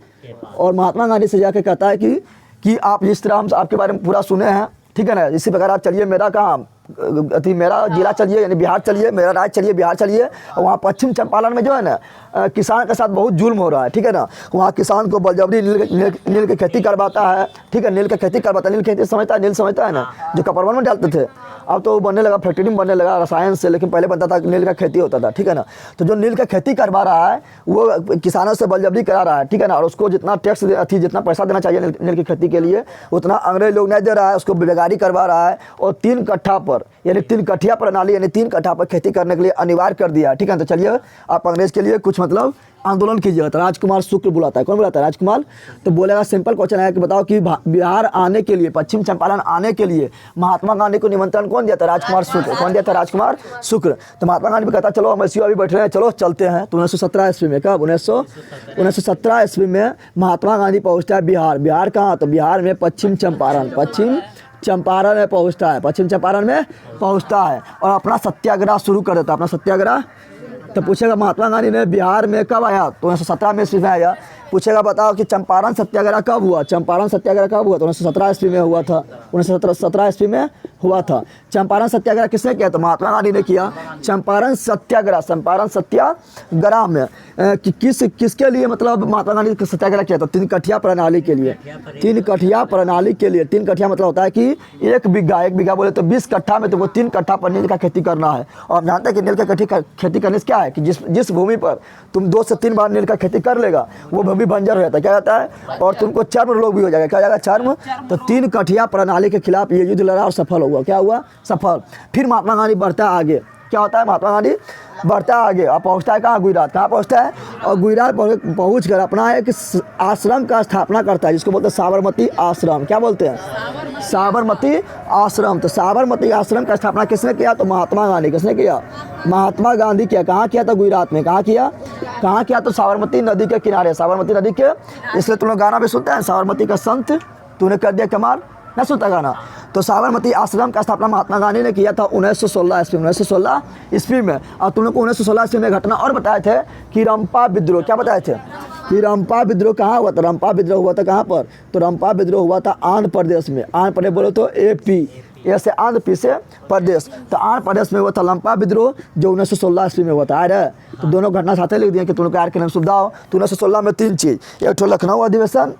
और महात्मा गांधी से जाकर कहता है कि आप जिस तरह हम आपके बारे में पूरा सुने हैं, ठीक है ना, इसी प्रकार आप चलिए मेरा काम मेरा जिला चलिए, यानी बिहार चलिए, मेरा राज्य चलिए, बिहार चलिए। और वहाँ पश्चिम चंपारण में जो है ना किसान के साथ बहुत जुल्म हो रहा है, ठीक है ना। वहाँ किसान को बलजबरी नील की खेती करवाता है, ठीक है, नील की खेती करवाता है। नील खेती समझता है, नील समझता है ना, जो कपड़वन में डालते थे, अब तो वो बनने लगा, फैक्ट्री में बनने लगा रसायन से, लेकिन पहले बनता था नील का खेती होता था, ठीक है ना। तो जो नील का खेती करवा रहा है वो किसानों से बलजबरी करा रहा है, ठीक है ना, और उसको जितना टैक्स जितना पैसा देना चाहिए नील की खेती के लिए उतना अंग्रेज लोग नहीं दे रहा है, उसको बेगारी करवा रहा है। और 3 कट्ठा पर, यानी 3 कठिया प्रणाली, यानी 3 कट्ठा पर खेती करने के लिए अनिवार्य कर दिया, ठीक है। तो चलिए आप अंग्रेज के लिए कुछ मतलब आंदोलन कीजिएगा। तो राजकुमार शुक्ल बुलाता है, कौन बुलाता है, राजकुमार। तो बोलेगा, सिंपल क्वेश्चन है कि बताओ कि बिहार आने के लिए, पश्चिम चंपारण आने के लिए महात्मा गांधी को निमंत्रण कौन दिया था, राजकुमार शुक्ल। कौन दिया था, राजकुमार शुक्ल। तो महात्मा गांधी भी कहता चलो हम ऐसी अभी बैठ रहे हैं, चलो चलते हैं। तो 1917 ईस्वी में, कब, 1917 ईस्वी में महात्मा गांधी पहुँचता है बिहार। बिहार कहाँ, तो बिहार में पश्चिम चंपारण, पश्चिम चंपारण में पहुँचता है, पश्चिम चंपारण में पहुँचता है, और अपना सत्याग्रह शुरू कर देता है, अपना सत्याग्रह। तो पूछेगा महात्मा गांधी ने बिहार में कब आया, तो 1917 में ईस्वी में आया। पूछेगा बताओ कि चंपारण सत्याग्रह कब हुआ, चंपारण सत्याग्रह कब हुआ, तो 1917 ईस्वी में हुआ था, 1917 ईस्वी में हुआ था। चंपारण सत्याग्रह किसने किया, तो महात्मा गांधी ने किया। चंपारण सत्याग्रह, चंपारण सत्याग्रह में किसके लिए मतलब महात्मा गांधी ने सत्याग्रह किया, तो 3 कठिया प्रणाली के लिए। 3 कठिया प्रणाली के लिए, 3 कठिया मतलब होता है कि 1 बीघा बोले तो 20 कट्ठा में तुमको 3 कट्ठा पर नील का खेती करना है। और आप जानते हैं कि नील का खेती करने से क्या है कि जिस भूमि पर तुम 2 से 3 बार नील का खेती कर लेगा वो भूमि बंजर हो जाता है, क्या जाता है, और तुमको चर्म रोग भी हो जाएगा, क्या हो जाएगा, चर्म। तो 3 कठिया प्रणाली के खिलाफ ये युद्ध लड़ा और सफल हुआ, क्या हुआ, सफल। फिर महात्मा गांधी बढ़ता है आगे, क्या होता है, महात्मा गांधी बढ़ता है आगे और पहुँचता है कहाँ, गुजरात। कहाँ पहुँचता है, और गुजरात पहुँच कर अपना एक आश्रम का स्थापना करता है, जिसको बोलते हैं साबरमती आश्रम। क्या बोलते हैं, साबरमती आश्रम। तो साबरमती आश्रम का स्थापना किसने किया, तो महात्मा गांधी। किसने किया, महात्मा गांधी किया। कहाँ किया था, गुजरात में। कहाँ किया, तो साबरमती नदी के किनारे, साबरमती नदी के। इसलिए तुम लोग गाना भी सुनते हैं, साबरमती का संत तूने कर दिया कमाल, ना सुनता गाना। तो साबरमती आश्रम का स्थापना महात्मा गांधी ने किया था 1916 ईस्वी में, 1916 ईस्वी में। और तुम लोग को 1916 ईस्वी में घटना और बताए थे कि रंपा विद्रोह, क्या बताए थे कि रंपा विद्रोह कहाँ हुआ था, रंपा विद्रोह हुआ था कहाँ पर, तो रंपा विद्रोह हुआ था आंध्र प्रदेश में। आंध्र प्रदेश बोलो तो AP, ऐसे आंध्र पी से प्रदेश। तो आंध्र प्रदेश में हुआ था रंपा विद्रोह, जो 1916 ईस्वी में हुआ था। तो दोनों घटना साथ लिख दिए कि तुम लोग यार के नाम सुविधा हो। तो 1916 में 3 चीज़, एक तो लखनऊ अधिवेशन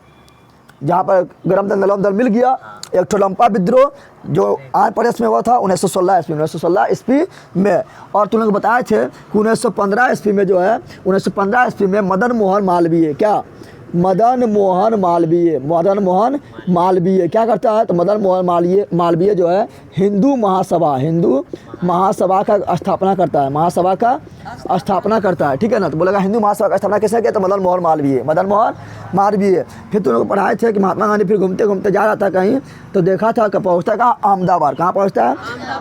जहाँ पर गरम दल नलम दल मिल गया, एक तो रंपा विद्रोह जो आंध्र प्रदेश में हुआ था 1916 ईस्वी में, 1916 ईस्वी में। और तुम लोग बताए थे कि 1915 ईस्वी में जो है, 1915 ईस्वी में मदन मोहन मालवीय, क्या, मदन मोहन मालवीय क्या करता है, तो मदन मोहन मालवीय जो है हिंदू महासभा का स्थापना करता है, महासभा का स्थापना करता है, ठीक है ना। तो बोलेगा हिंदू महासभा का स्थापना किसने किया, तो मदन मोहन मालवीय। फिर तुम लोग पढ़ाए थे कि महात्मा गांधी फिर घूमते घूमते जा रहा था कहीं, तो देखा था कि पहुँचता कहाँ, अहमदाबाद। कहाँ पहुँचता है,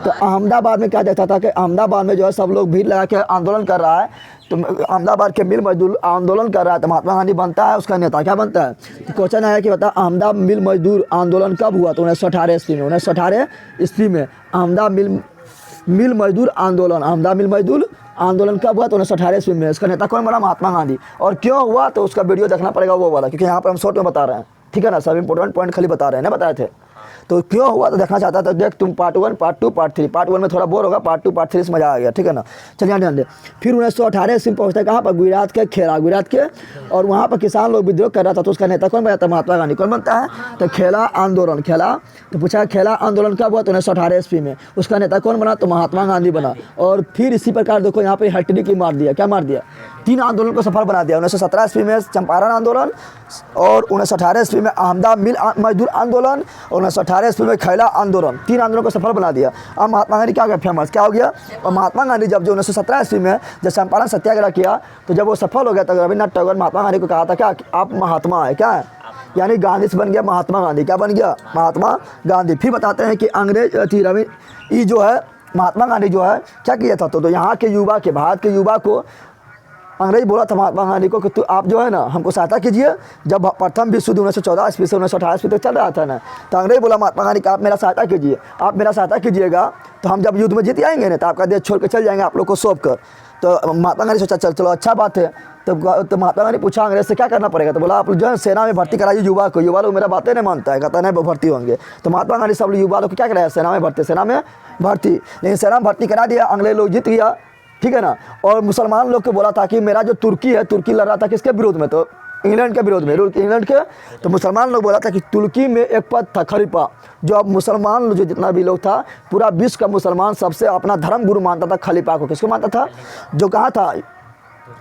तो अहमदाबाद में क्या देखता था कि अहमदाबाद में जो है सब लोग भीड़ लगा के आंदोलन कर रहा है। तो अहमदाबाद के मिल मजदूर आंदोलन कर रहा है, तो महात्मा गांधी बनता है उसका नेता। क्या बनता है, तो क्वेश्चन है कि बता अहमदाबाद मिल मजदूर आंदोलन कब हुआ, तो 1918 ईस्वी में, 1918 ईस्वी में अहमदाबाद मिल मजदूर आंदोलन कब हुआ, तो 1918 ईस्वी में। इसका नेता कौन बना, महात्मा गांधी। और क्यों हुआ, तो उसका वीडियो देखना पड़ेगा वो वाला, क्योंकि यहाँ पर हम शॉर्ट में बता रहे हैं, ठीक है ना, सब इंपॉर्टेंट पॉइंट खाली बता रहे हैं ना, बताए थे। तो क्यों हुआ तो देखना चाहता था, देख तुम पार्ट 1, पार्ट 2, पार्ट 3। पार्ट 1 में थोड़ा बोर होगा, पार्ट 2, पार्ट 3 से मजा आ गया, ठीक है ना। चलिए ध्यान दे। फिर 1918 ईस्वी में पहुँचता है कहाँ पर, गुजरात के खेड़ा, गुजरात के। और वहाँ पर किसान लोग विद्रोह कर रहा था, तो उसका नेता कौन बनता है, महात्मा गांधी। कौन बनता है, तो खेड़ा आंदोलन, तो पूछा खेड़ा आंदोलन कब हुआ, तो 1918 ईस्वी में। उसका नेता कौन बना, तो महात्मा गांधी बना। और फिर इसी प्रकार देखो यहाँ पर हैट्रिक ही मार दिया, क्या मार दिया, 3 आंदोलन को सफल बना दिया। 1917 ईस्वी में चंपारण आंदोलन, और 1918 ईस्वी में अहमदाबाद मिल मजदूर आंदोलन, और 1918 ईस्वी में खेड़ा आंदोलन। 3 आंदोलन को सफल बना दिया। अब महात्मा गांधी क्या हो गया, फेमस क्या हो गया। और महात्मा गांधी जब जो 1917 ईस्वी में जब चंपारण सत्याग्रह किया, तो जब वो सफल हो गया, तो रविन्द्रनाथ टैगोर महात्मा गांधी को कहा था क्या, आप महात्मा है, क्या है, यानी गांधी से बन गया महात्मा गांधी। क्या बन गया, महात्मा गांधी। फिर बताते हैं कि अंग्रेज जो है महात्मा गांधी जो है क्या किया था, तो यहाँ के युवा के, भारत के युवा को अंग्रेज बोला था महात्मा गांधी को कि तू आप जो है ना हमको सहायता कीजिए। जब प्रथम विश्व युद्ध 1914 ईस्वी से 1918 ईस्वी तक चल रहा था ना, तो अंग्रेज बोला महात्मा गांधी का आप मेरा सहायता कीजिए, आप मेरा सहायता कीजिएगा तो हम जब युद्ध में जीत आएंगे ना तो आपका देश छोड़ के चल जाएंगे आप लोग को सौंप कर। तो महात्मा गांधी सोचा चलो अच्छा बात है। तो महात्मा गांधी पूछा अंग्रेज से क्या करना पड़ेगा, तो बोला आप जो है सेना में भर्ती कराइए युवा को। युवा लोग मेरा बातें नहीं मानता है, कहता नहीं भर्ती होंगे। तो महात्मा गांधी सब युवा लोग को क्या कराया, सेना में भर्ती। लेकिन सेना में भर्ती करा दिया, अंग्रेज लोग जीत गया, ठीक है ना। और मुसलमान लोग को बोला था कि मेरा जो तुर्की है, तुर्की लड़ रहा था किसके विरोध में, तो इंग्लैंड के विरोध में, इंग्लैंड के। तो मुसलमान लोग बोला था कि तुर्की में एक पद था खलीफा, जो अब मुसलमान जो जितना भी लोग था पूरा विश्व का मुसलमान सबसे अपना धर्म गुरु मानता था खलीफा को। किसको मानता था, जो कहाँ था,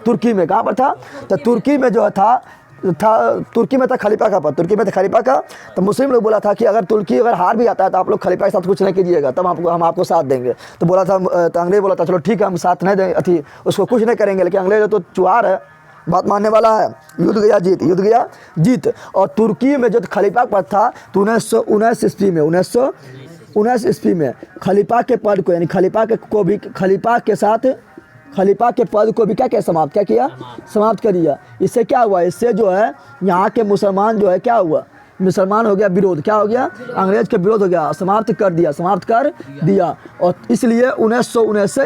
तुर्की में। कहाँ पर था, तो तुर्की में जो था तुर्की में था खलीफा का पद, तुर्की में था खलीफा का। तो मुस्लिम लोग बोला था कि अगर तुर्की अगर हार भी आता है तो आप लोग खलीफा के साथ कुछ नहीं कीजिएगा, तब हम आपको साथ देंगे। तो बोला था, तो अंग्रेज बोला था चलो ठीक है हम साथ नहीं देंगे, अथी उसको कुछ नहीं करेंगे। लेकिन अंग्रेज तो चुहार है, बात मानने वाला है। युद्ध गया जीत। और तुर्की में जो खलीफा पद था तो 1919 ईस्वी में 1919 ईस्वी में खलीफा के पद को, यानी खलीफा के पद को भी क्या समाप्त कर दिया। इससे क्या हुआ, इससे जो है यहाँ के मुसलमान जो है क्या हुआ, मुसलमान हो गया विरोध, क्या हो गया, अंग्रेज के विरोध हो गया, समाप्त कर दिया। और इसलिए 1919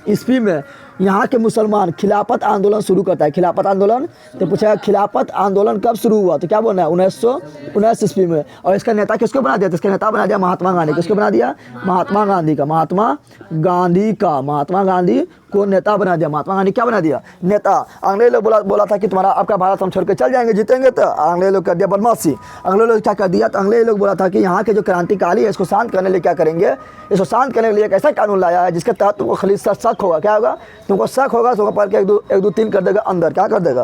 ईस्वी में यहाँ के मुसलमान खिलाफत आंदोलन शुरू करता है। खिलाफत आंदोलन, तो पूछा खिलाफत आंदोलन कब शुरू हुआ, तो क्या बोलना है 1919 ईस्वी में। और इसका नेता किसको बना दिया, तो इसका नेता बना दिया महात्मा गांधी। किसको बना दिया, महात्मा गांधी को नेता बना दिया। महात्मा गांधी क्या बना दिया, नेता। अंग्रेज लोग बोला था कि तुम्हारा आपका भारत हम छोड़ के चल जाएंगे, जीतेंगे। तो अंग्रेज लोग कर दिया बदमाशी। अंग्रेज लोग क्या कर दिया, तो अंग्रेज लोग बोला था कि यहाँ के जो क्रांतिकारी है इसको शांत करने के लिए क्या करेंगे, इसको शांत करने के लिए एक ऐसा कानून लाया है जिसके तहत तुमको खाली शक होगा, क्या होगा, तुमको शक होगा तो पढ़ के 1 2 3 कर देगा अंदर, क्या कर देगा,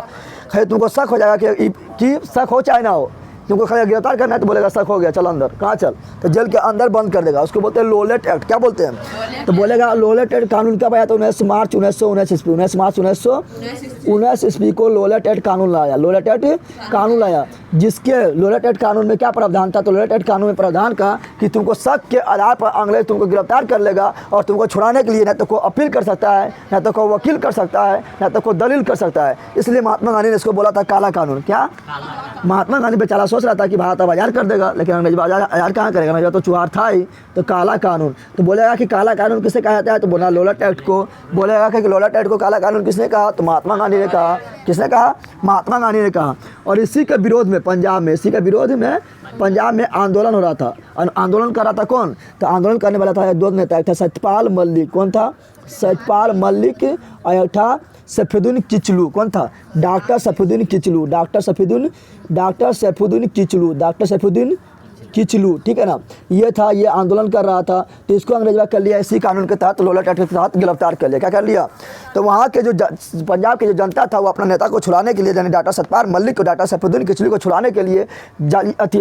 खाली तुमको शक हो जाएगा कि शक हो चाहे ना हो, तुमको खाली गिरफ्तार करना है तो बोलेगा शक हो गया चल अंदर, कहाँ चल, तो जेल के अंदर बंद कर देगा। उसको बोलते हैं लोलेट एक्ट। क्या बोलते हैं, तो बोलेगा लोलेट एक्ट कानून कब आया, तो 19 मार्च 1919 ईस्वी को लोलेट एक्ट कानून लाया। जिसके लोलेट एक्ट कानून में क्या प्रावधान था, तो लोलेट एक्ट कानून में प्रावधान का कि तुमको शक के आधार पर अंग्रेज तुमको गिरफ्तार कर लेगा और तुमको छुड़ाने के लिए न तो को अपील कर सकता है, न तो को वकील कर सकता है, न तो को दलील कर सकता है। इसलिए महात्मा गांधी ने इसको बोला था काला कानून। क्या, महात्मा गांधी बेचारा सोच रहा था कि भारत अब आज़ाद कर देगा, लेकिन अंग्रेज आज़ाद कहाँ करेगा, अंग्रेज तो चुहार था ही। तो काला कानून, तो बोलेगा कि काला कानून किसे कहा जाता है, तो बोला लोलेट एक्ट को। बोलेगा कि लोलेट एक्ट को काला कानून किसने कहा, तो महात्मा गांधी ने कहा। किसने कहा, महात्मा गांधी ने कहा। और इसी के विरोध में पंजाब में आंदोलन हो रहा था। आंदोलन कर रहा था कौन, तो आंदोलन करने वाला था 2 नेता, एक था सत्यपाल मलिक। कौन था, सत्यपाल मलिक। और एक था सैफुद्दीन किचलू। कौन था, डॉक्टर सैफुद्दीन किचलू, ठीक है ना। ये आंदोलन कर रहा था, तो इसको अंग्रेज कर लिया इसी कानून के तहत, लोलेट एक्ट के तहत गिरफ्तार कर लिया। क्या कर लिया, तो वहाँ के जो पंजाब की जो जनता था वो अपना नेता को छुड़ाने के लिए, यानी डॉक्टर सत्यपाल मलिक को, डॉक्टर सैफुद्दीन किचलू को छुड़ाने के लिए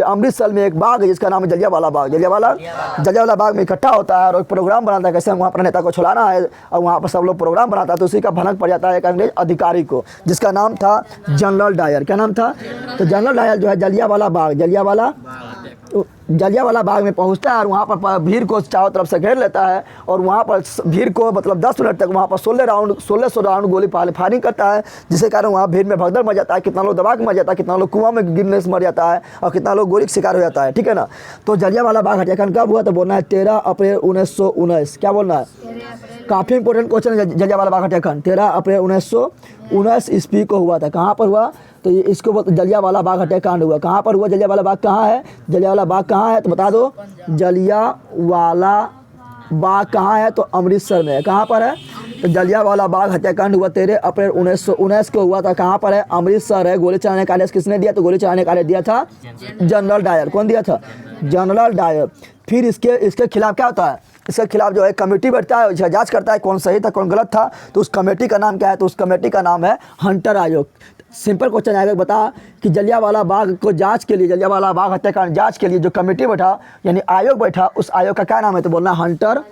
अमृतसर में एक बाग है जिसका नाम है जलियांवाला बाग में इकट्ठा होता है और एक प्रोग्राम बनाता है कैसे वहाँ अपने नेता को छुड़ाना है। और वहाँ पर सब लोग प्रोग्राम बनाता है, तो उसी का भनक पड़ जाता है एक अंग्रेज अधिकारी को जिसका नाम था जनरल डायर। क्या नाम था, तो जनरल डायर जो है जलियांवाला बाग में पहुंचता है और वहाँ पर भीड़ को चारों तरफ से घेर लेता है। और वहाँ पर भीड़ को मतलब 10 मिनट तक वहाँ पर 1600 राउंड गोली फायरिंग करता है, जिसके कारण वहाँ भीड़ में भगदड़ मच जाता है। कितना लोग दबा के मर जाता है, कितना लोग कुआं में गिरने से मर जाता है और कितना लोग गोली का शिकार हो जाता है, ठीक है ना। तो जलियांवाला बाग हत्याकांड कब हुआ, तो बोलना है 13 अप्रैल 1919। क्या बोलना है, काफ़ी इंपॉर्टेंट क्वेश्चन है। जलियांवाला बाग हत्याकांड 13 अप्रैल 1919 ईस्वी को हुआ था। कहाँ पर हुआ, तो ये इसको जलियांवाला बाग हत्याकांड हुआ। कहाँ पर हुआ, जलियांवाला बाग कहाँ है, जलियांवाला बाग कहाँ है, तो बता दो। जलियांवाला बाग कहाँ है, तो अमृतसर में है। कहाँ पर है, तो जलियांवाला बाग हत्याकांड हुआ 13 अप्रैल 1919 को हुआ था। कहाँ पर है, अमृतसर है। गोली चलाने का आदेश किसने दिया, तो गोली चलाने का आदेश दिया था जनरल डायर। कौन दिया था, जनरल डायर। फिर इसके खिलाफ क्या होता है, इसके खिलाफ जो है कमेटी बैठता है, इसका जांच करता है कौन सही था कौन गलत था। तो उस कमेटी का नाम क्या है, तो उस कमेटी का नाम है हंटर आयोग। सिंपल क्वेश्चन आएगा, बता कि जलियांवाला बाग को जांच के लिए, जलियांवाला बाग हत्याकांड जांच के लिए जो कमेटी बैठा यानी आयोग बैठा, उस आयोग का क्या नाम है, तो बोलना हंटर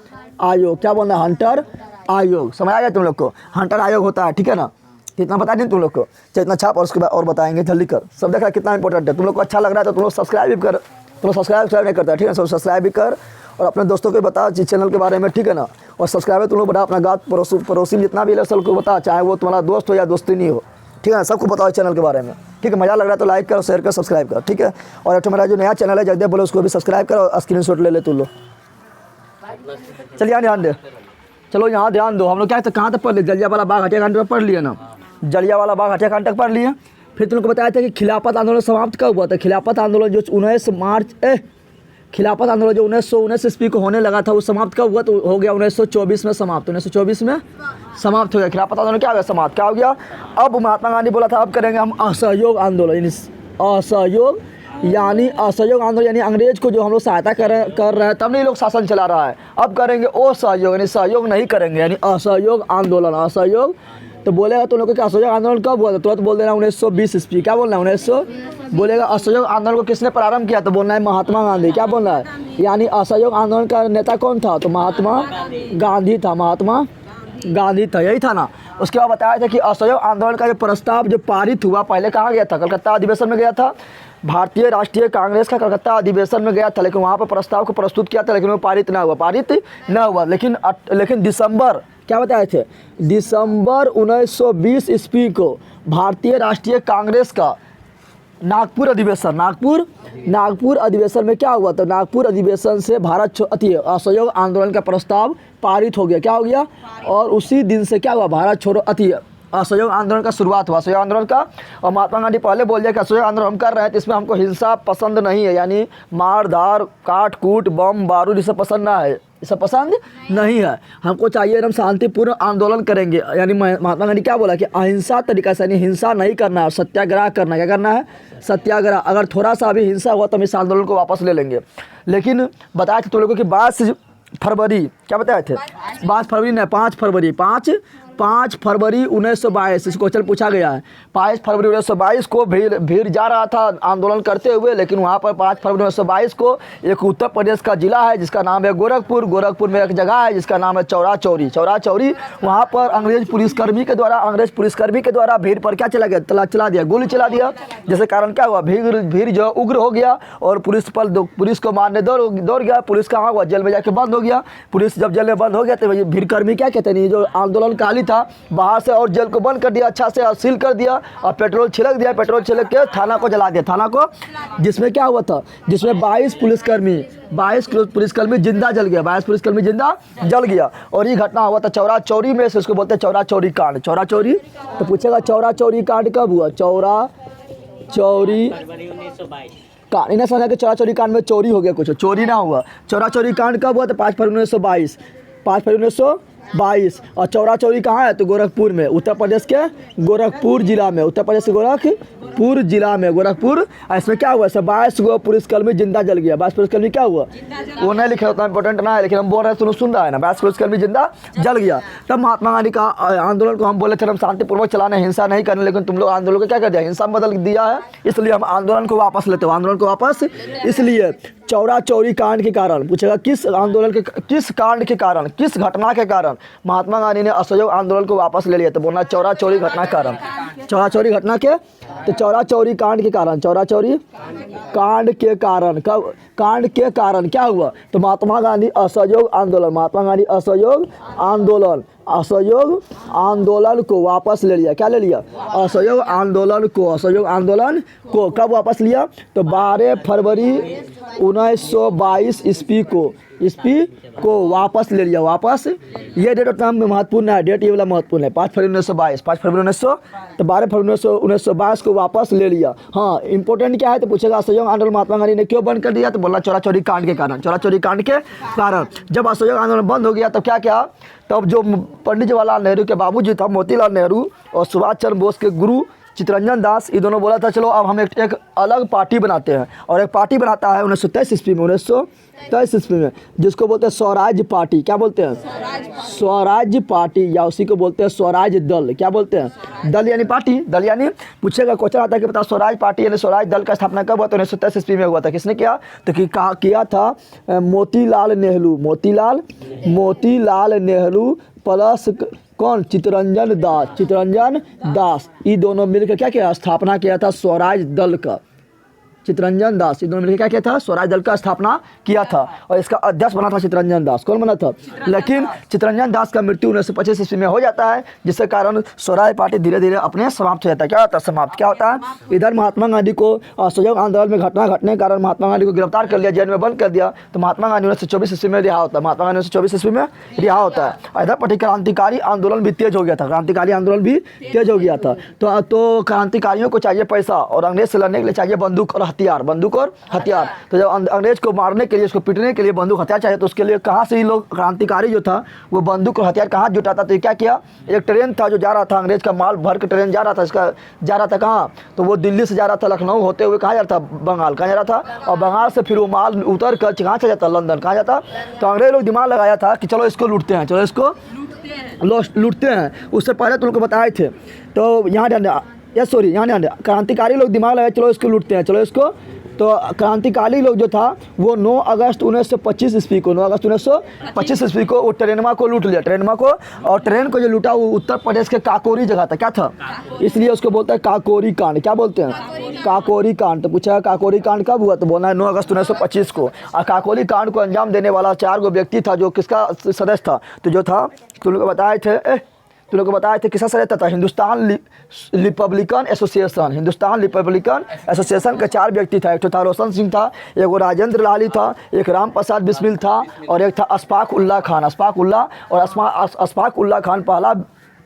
आयोग। क्या बोलना, हंटर आयोग। समझ आ गया तुम लोग को, हंटर आयोग होता है, ठीक है ना। कितना बता दें तुम लोग को, इतना छाप और उसके बाद और बताएंगे, जल्दी कर। सब देख रहा है कितना इंपॉर्टेंट है, तुम लोग को अच्छा लग रहा है तो तुम लोग सब्सक्राइब भी कर। तुम लोग सब्सक्राइब नहीं करता, ठीक है, सब सब्सक्राइब भी कर और अपने दोस्तों को बता इस चैनल के बारे में, ठीक है ना। और सब्सक्राइबर तुम लोग बता, अपना गाँव पड़ोसी में जितना भी है सबको बता, चाहे वो तुम्हारा दोस्त हो या दोस्ती नहीं हो, ठीक है ना। सबको बताओ इस चैनल के बारे में, ठीक है। मज़ा लग रहा है तो लाइक करो, शेयर करो, सब्सक्राइब करो, ठीक है। और एक मेरा जो नया चैनल है जगदेव बोलो, उसको भी सब्सक्राइब करो और स्क्रीनशॉट ले तुम लोग। चलिए यहाँ ध्यान दे, चलो यहाँ ध्यान दो। हम लोग क्या कहाँ तक पढ़ लिए, जलियांवाला बाग हत्याकांड पर पढ़ लिए ना, जलियांवाला बाग हत्याकांड तक पढ़ लिए। फिर तुमको बताया था कि खिलाफत आंदोलन समाप्त कब हुआ था। खिलाफत आंदोलन जो 19 मार्च खिलाफत आंदोलन जो 1919 ईस्वी को होने लगा था वो समाप्त कब हुआ, तो हो गया 1924 में समाप्त। 1924 में समाप्त हो गया खिलाफत आंदोलन। क्या हो गया, समाप्त। क्या हो गया, अब महात्मा गांधी बोला था अब करेंगे हम असहयोग आंदोलन, यानी असहयोग आंदोलन, यानी अंग्रेज को जो हम लोग सहायता कर रहे हैं तब नहीं लोग शासन चला रहा है, अब करेंगे असहयोग, यानी सहयोग नहीं करेंगे, यानी असहयोग आंदोलन। असहयोग तो बोलेगा तो लोगों का असहयोग आंदोलन कब हुआ था, तुरंत बोल देना 1920 ईस्वी। क्या बोलना है, 1900 बोलेगा। असहयोग आंदोलन को किसने प्रारंभ किया, तो बोलना है महात्मा गांधी। क्या बोलना है, यानी असहयोग आंदोलन का नेता कौन था, तो महात्मा गांधी था, महात्मा गांधी था, यही था ना। उसके बाद बताया था कि असहयोग आंदोलन का जो प्रस्ताव जो पारित हुआ पहले कहाँ गया था, कलकत्ता अधिवेशन में गया था। भारतीय राष्ट्रीय कांग्रेस का कलकत्ता अधिवेशन में गया था, लेकिन वहाँ पर प्रस्ताव को प्रस्तुत किया था, लेकिन वो पारित न हुआ। लेकिन दिसंबर, क्या बताए थे, दिसंबर 1920 ईस्वी को भारतीय राष्ट्रीय कांग्रेस का नागपुर अधिवेशन में क्या हुआ, तो नागपुर अधिवेशन से असहयोग आंदोलन का प्रस्ताव पारित हो गया। क्या हो गया, और उसी दिन से क्या हुआ, भारत छोड़ो असहयोग आंदोलन का शुरुआत हुआ, असहयोग आंदोलन का। और महात्मा गांधी पहले बोल दिया कि असहयोग आंदोलन हम कर रहे हैं तो इसमें हमको हिंसा पसंद नहीं है, यानी मार धार काट कूट बम बारूद ये सब पसंद ना है, ये सब पसंद नहीं है, हमको चाहिए एकदम शांतिपूर्ण आंदोलन करेंगे। यानी महात्मा गांधी क्या बोला कि अहिंसा तरीका से, यानी हिंसा नहीं करना है, सत्याग्रह करना। क्या करना है, सत्याग्रह। अगर थोड़ा सा भी हिंसा हुआ तो हम इस आंदोलन को वापस ले लेंगे। लेकिन बताया था तुम लोगों की 22 फरवरी, क्या बताए थे, 5 फरवरी नहीं, 5 फरवरी 1922, इस क्वेश्चन पूछा गया है। 5 फरवरी 1922 को भीड़ जा रहा था आंदोलन करते हुए, लेकिन वहाँ पर 5 फरवरी 1922 को एक उत्तर प्रदेश का जिला है जिसका नाम है गोरखपुर में एक जगह है जिसका नाम है चौरा चौरी। वहाँ पर अंग्रेज पुलिसकर्मी के द्वारा भीड़ पर क्या चला दिया, गोली चला दिया। जिसके कारण क्या हुआ, भीड़ जो उग्र हो गया और पुलिस को मारने दौड़ गया। पुलिस कहाँ हुआ, जेल में जाके बंद हो गया। पुलिस जब जेल में बंद हो गया तो भीड़कर्मी क्या कहते हैं, जो आंदोलनकारी था बाहर से और जेल को बंद कर दिया, अच्छा से सील कर दिया और पेट्रोल छिड़क के थाना को जला दिया, थाना को। जिसमें क्या हुआ था, जिसमें 22 पुलिसकर्मी जिंदा जल गया, 22 पुलिसकर्मी जिंदा जल गया। और ये घटना हुआ था चौरा चौरी में, से उसको बोलते हैं चौरा चौरी कांड। चौरा चौरी तो पूछेगा चौरा चौरी कांड कब हुआ, चौरा चौरी कांड इन्हें समझा कि चौरा चौरी कांड में चोरी हो गया, कुछ चोरी ना हुआ। चौरा चौरी कांड कब हुआ, तो 5 फरवरी 1922, 5 फरवरी 1922। और चौरा चौरी कहाँ है, तो गोरखपुर में, उत्तर प्रदेश के गोरखपुर जिला में, उत्तर प्रदेश के गोरखपुर जिला में, गोरखपुर। इसमें क्या हुआ, 22 गो पुलिसकर्मी जिंदा जल गया। 22 पुलिसकर्मी क्या हुआ, वो नहीं लिखा, उतना इंपॉर्टेंट ना है, लेकिन हम बोल रहे हैं, सुन रहा है ना, 22 पुलिसकर्मी जिंदा जल गया। तब महात्मा गांधी का आंदोलन को हम बोले थे हम शांतिपूर्वक चलाने, हिंसा नहीं करने, लेकिन तुम लोग आंदोलन को क्या कर दिया, हिंसा में बदल दिया है। इसलिए हम आंदोलन को वापस लेते हो, आंदोलन को वापस। इसलिए चौरा चौरी कांड के कारण पूछेगा, किस आंदोलन के, किस कांड के कारण, किस घटना के कारण महात्मा गांधी ने असहयोग आंदोलन को वापस ले लिया, तो बोलना चौरा चौरी घटना के कारण। चौरा चौरी घटना के, तो चौरा चौरी कांड के कारण, चौरा चौरी कांड के कारण, कब कांड के कारण क्या हुआ, तो महात्मा गांधी असहयोग आंदोलन, महात्मा गांधी असहयोग आंदोलन को वापस ले लिया। क्या ले लिया, असहयोग आंदोलन को कब वापस लिया, तो 12 फरवरी 1922 ईस्वी को वापस ले लिया, वापस। ये डेट उतना महत्वपूर्ण है, डेट ये वाला महत्वपूर्ण है, 5 फरवरी 1922, 5 फरवरी 1900 तो 12 फरवरी 1922 को वापस ले लिया। हाँ, इंपॉर्टेंट क्या है, तो पूछेगा असहयोग आंदोलन महात्मा गांधी ने क्यों बंद कर दिया, तो बोलना चौरा चौरी कांड के कारण। चौरा चौरी कांड के कारण जब असहयोग आंदोलन बंद हो गया तब क्या तब जो पंडित जवाहरलाल नेहरू के बाबूजी था मोतीलाल नेहरू और सुभाष चंद्र बोस के गुरु चित्तरंजन दास, ये दोनों बोला था चलो अब हम एक अलग पार्टी बनाते हैं। और एक पार्टी बनाता है 1923 ईस्वी में, 1923 ईस्वी में, जिसको बोलते हैं स्वराज पार्टी। क्या बोलते हैं, स्वराज पार्टी, या उसी को बोलते हैं स्वराज दल। क्या बोलते हैं, दल यानी पार्टी, दल यानी पूछेगा क्वेश्चन आता है कि बता स्वराज पार्टी यानी स्वराज दल का स्थापना कब हुआ, तो 1923 ईस्वी में हुआ था। किसने किया, तो किया था मोतीलाल नेहरू प्लस कौन, चित्तरंजन दास, ये दोनों मिलकर क्या किया, स्थापना किया था स्वराज दल का। चित्तरंजन दास, इन दोनों मिलकर क्या किया था, स्वराज दल का स्थापना किया था और इसका अध्यक्ष बना था चित्तरंजन दास। कौन बना था? लेकिन चित्तरंजन दास का मृत्यु 1925 ईस्वी में हो जाता है, जिसके कारण स्वराज पार्टी धीरे धीरे अपने समाप्त हो जाता है। क्या होता है? समाप्त। क्या होता है? इधर महात्मा गांधी को असहयोग आंदोलन में घटना घटने के कारण महात्मा गांधी को गिरफ्तार कर लिया, जेल में बंद कर दिया, तो महात्मा गांधी 1924 ईस्वी में रिहा होता है। महात्मा गांधी 1924 ईस्वी में रिहा होता है। इधर पटी क्रांतिकारी आंदोलन भी तेज हो गया था, क्रांतिकारी आंदोलन भी तेज हो गया था। तो क्रांतिकारियों को चाहिए पैसा और अंग्रेज से लड़ने के लिए चाहिए बंदूक और हथियार, बंदूक और हथियार। तो जब अंग्रेज को मारने के लिए, उसको पीटने के लिए बंदूक हथियार चाहिए, तो उसके लिए कहाँ से ही लोग, क्रांतिकारी जो था वो बंदूक और हथियार कहाँ जुटाता? तो क्या किया, एक ट्रेन था जो जा रहा था, अंग्रेज का माल भर के ट्रेन जा रहा था, इसका जा रहा था कहाँ, तो वो दिल्ली से जा रहा था, लखनऊ होते हुए कहाँ जा रहा था, बंगाल। कहाँ जा रहा था? और बंगाल से फिर वो माल उतर कर कहाँ चला जाता, लंदन। कहाँ जाता? तो अंग्रेज लोग दिमाग लगाया था कि चलो इसको लूटते हैं, चलो इसको लूटते हैं। उससे पहले तो उनको बताए थे, तो यहाँ क्रांतिकारी लोग दिमाग लगाए, चलो इसको लूटते हैं, चलो इसको। तो क्रांतिकारी लोग जो था वो 9 अगस्त 1925 ईस्वी को, 9 अगस्त 1925 ईस्वी को वो ट्रेनमा को लूट लिया, ट्रेनमा को। और ट्रेन को जो लूटा वो उत्तर प्रदेश के काकोरी जगह था। क्या था? इसलिए उसको बोलते हैं काकोरी कांड। क्या बोलते हैं? काकोरी कांड। तो पूछा काकोरी कांड कब हुआ, तो बोलना है 9 अगस्त 1925 को। और काकोरी कांड को अंजाम देने वाला 4 गो व्यक्ति था, जो किसका सदस्य था, तो जो था तुम लोग को बताए थे किसका सदस्य था, Hindustan Republican association, Hindustan Republican association के 4 व्यक्ति था। एक तो था रोशन सिंह था, एक वो राजेंद्र लाली था, एक राम प्रसाद बिस्मिल था, और एक था अशफाक उल्ला खान। अशफाक उल्ला खान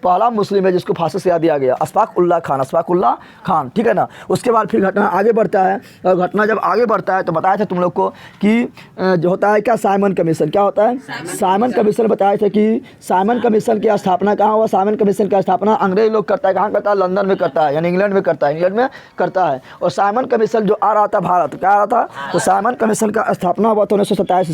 पहला मुस्लिम है जिसको फांसी से दिया गया, अशफाक उल्ला खान। ठीक है ना। उसके बाद फिर घटना आगे बढ़ता है, और घटना जब आगे बढ़ता है तो बताया था तुम लोग को कि जो होता है क्या, साइमन कमीशन। क्या होता है? Simon commission. बताया था कि साइमन कमीशन की स्थापना कहाँ हुआ? साइमन कमीशन की स्थापना अंग्रेज लोग करता है। कहाँ करता है? लंदन में करता है, यानी इंग्लैंड में करता है। और साइमन कमीशन जो आ रहा था भारत, क्या आ रहा था, तो साइमन कमीशन का स्थापना हुआ था 1927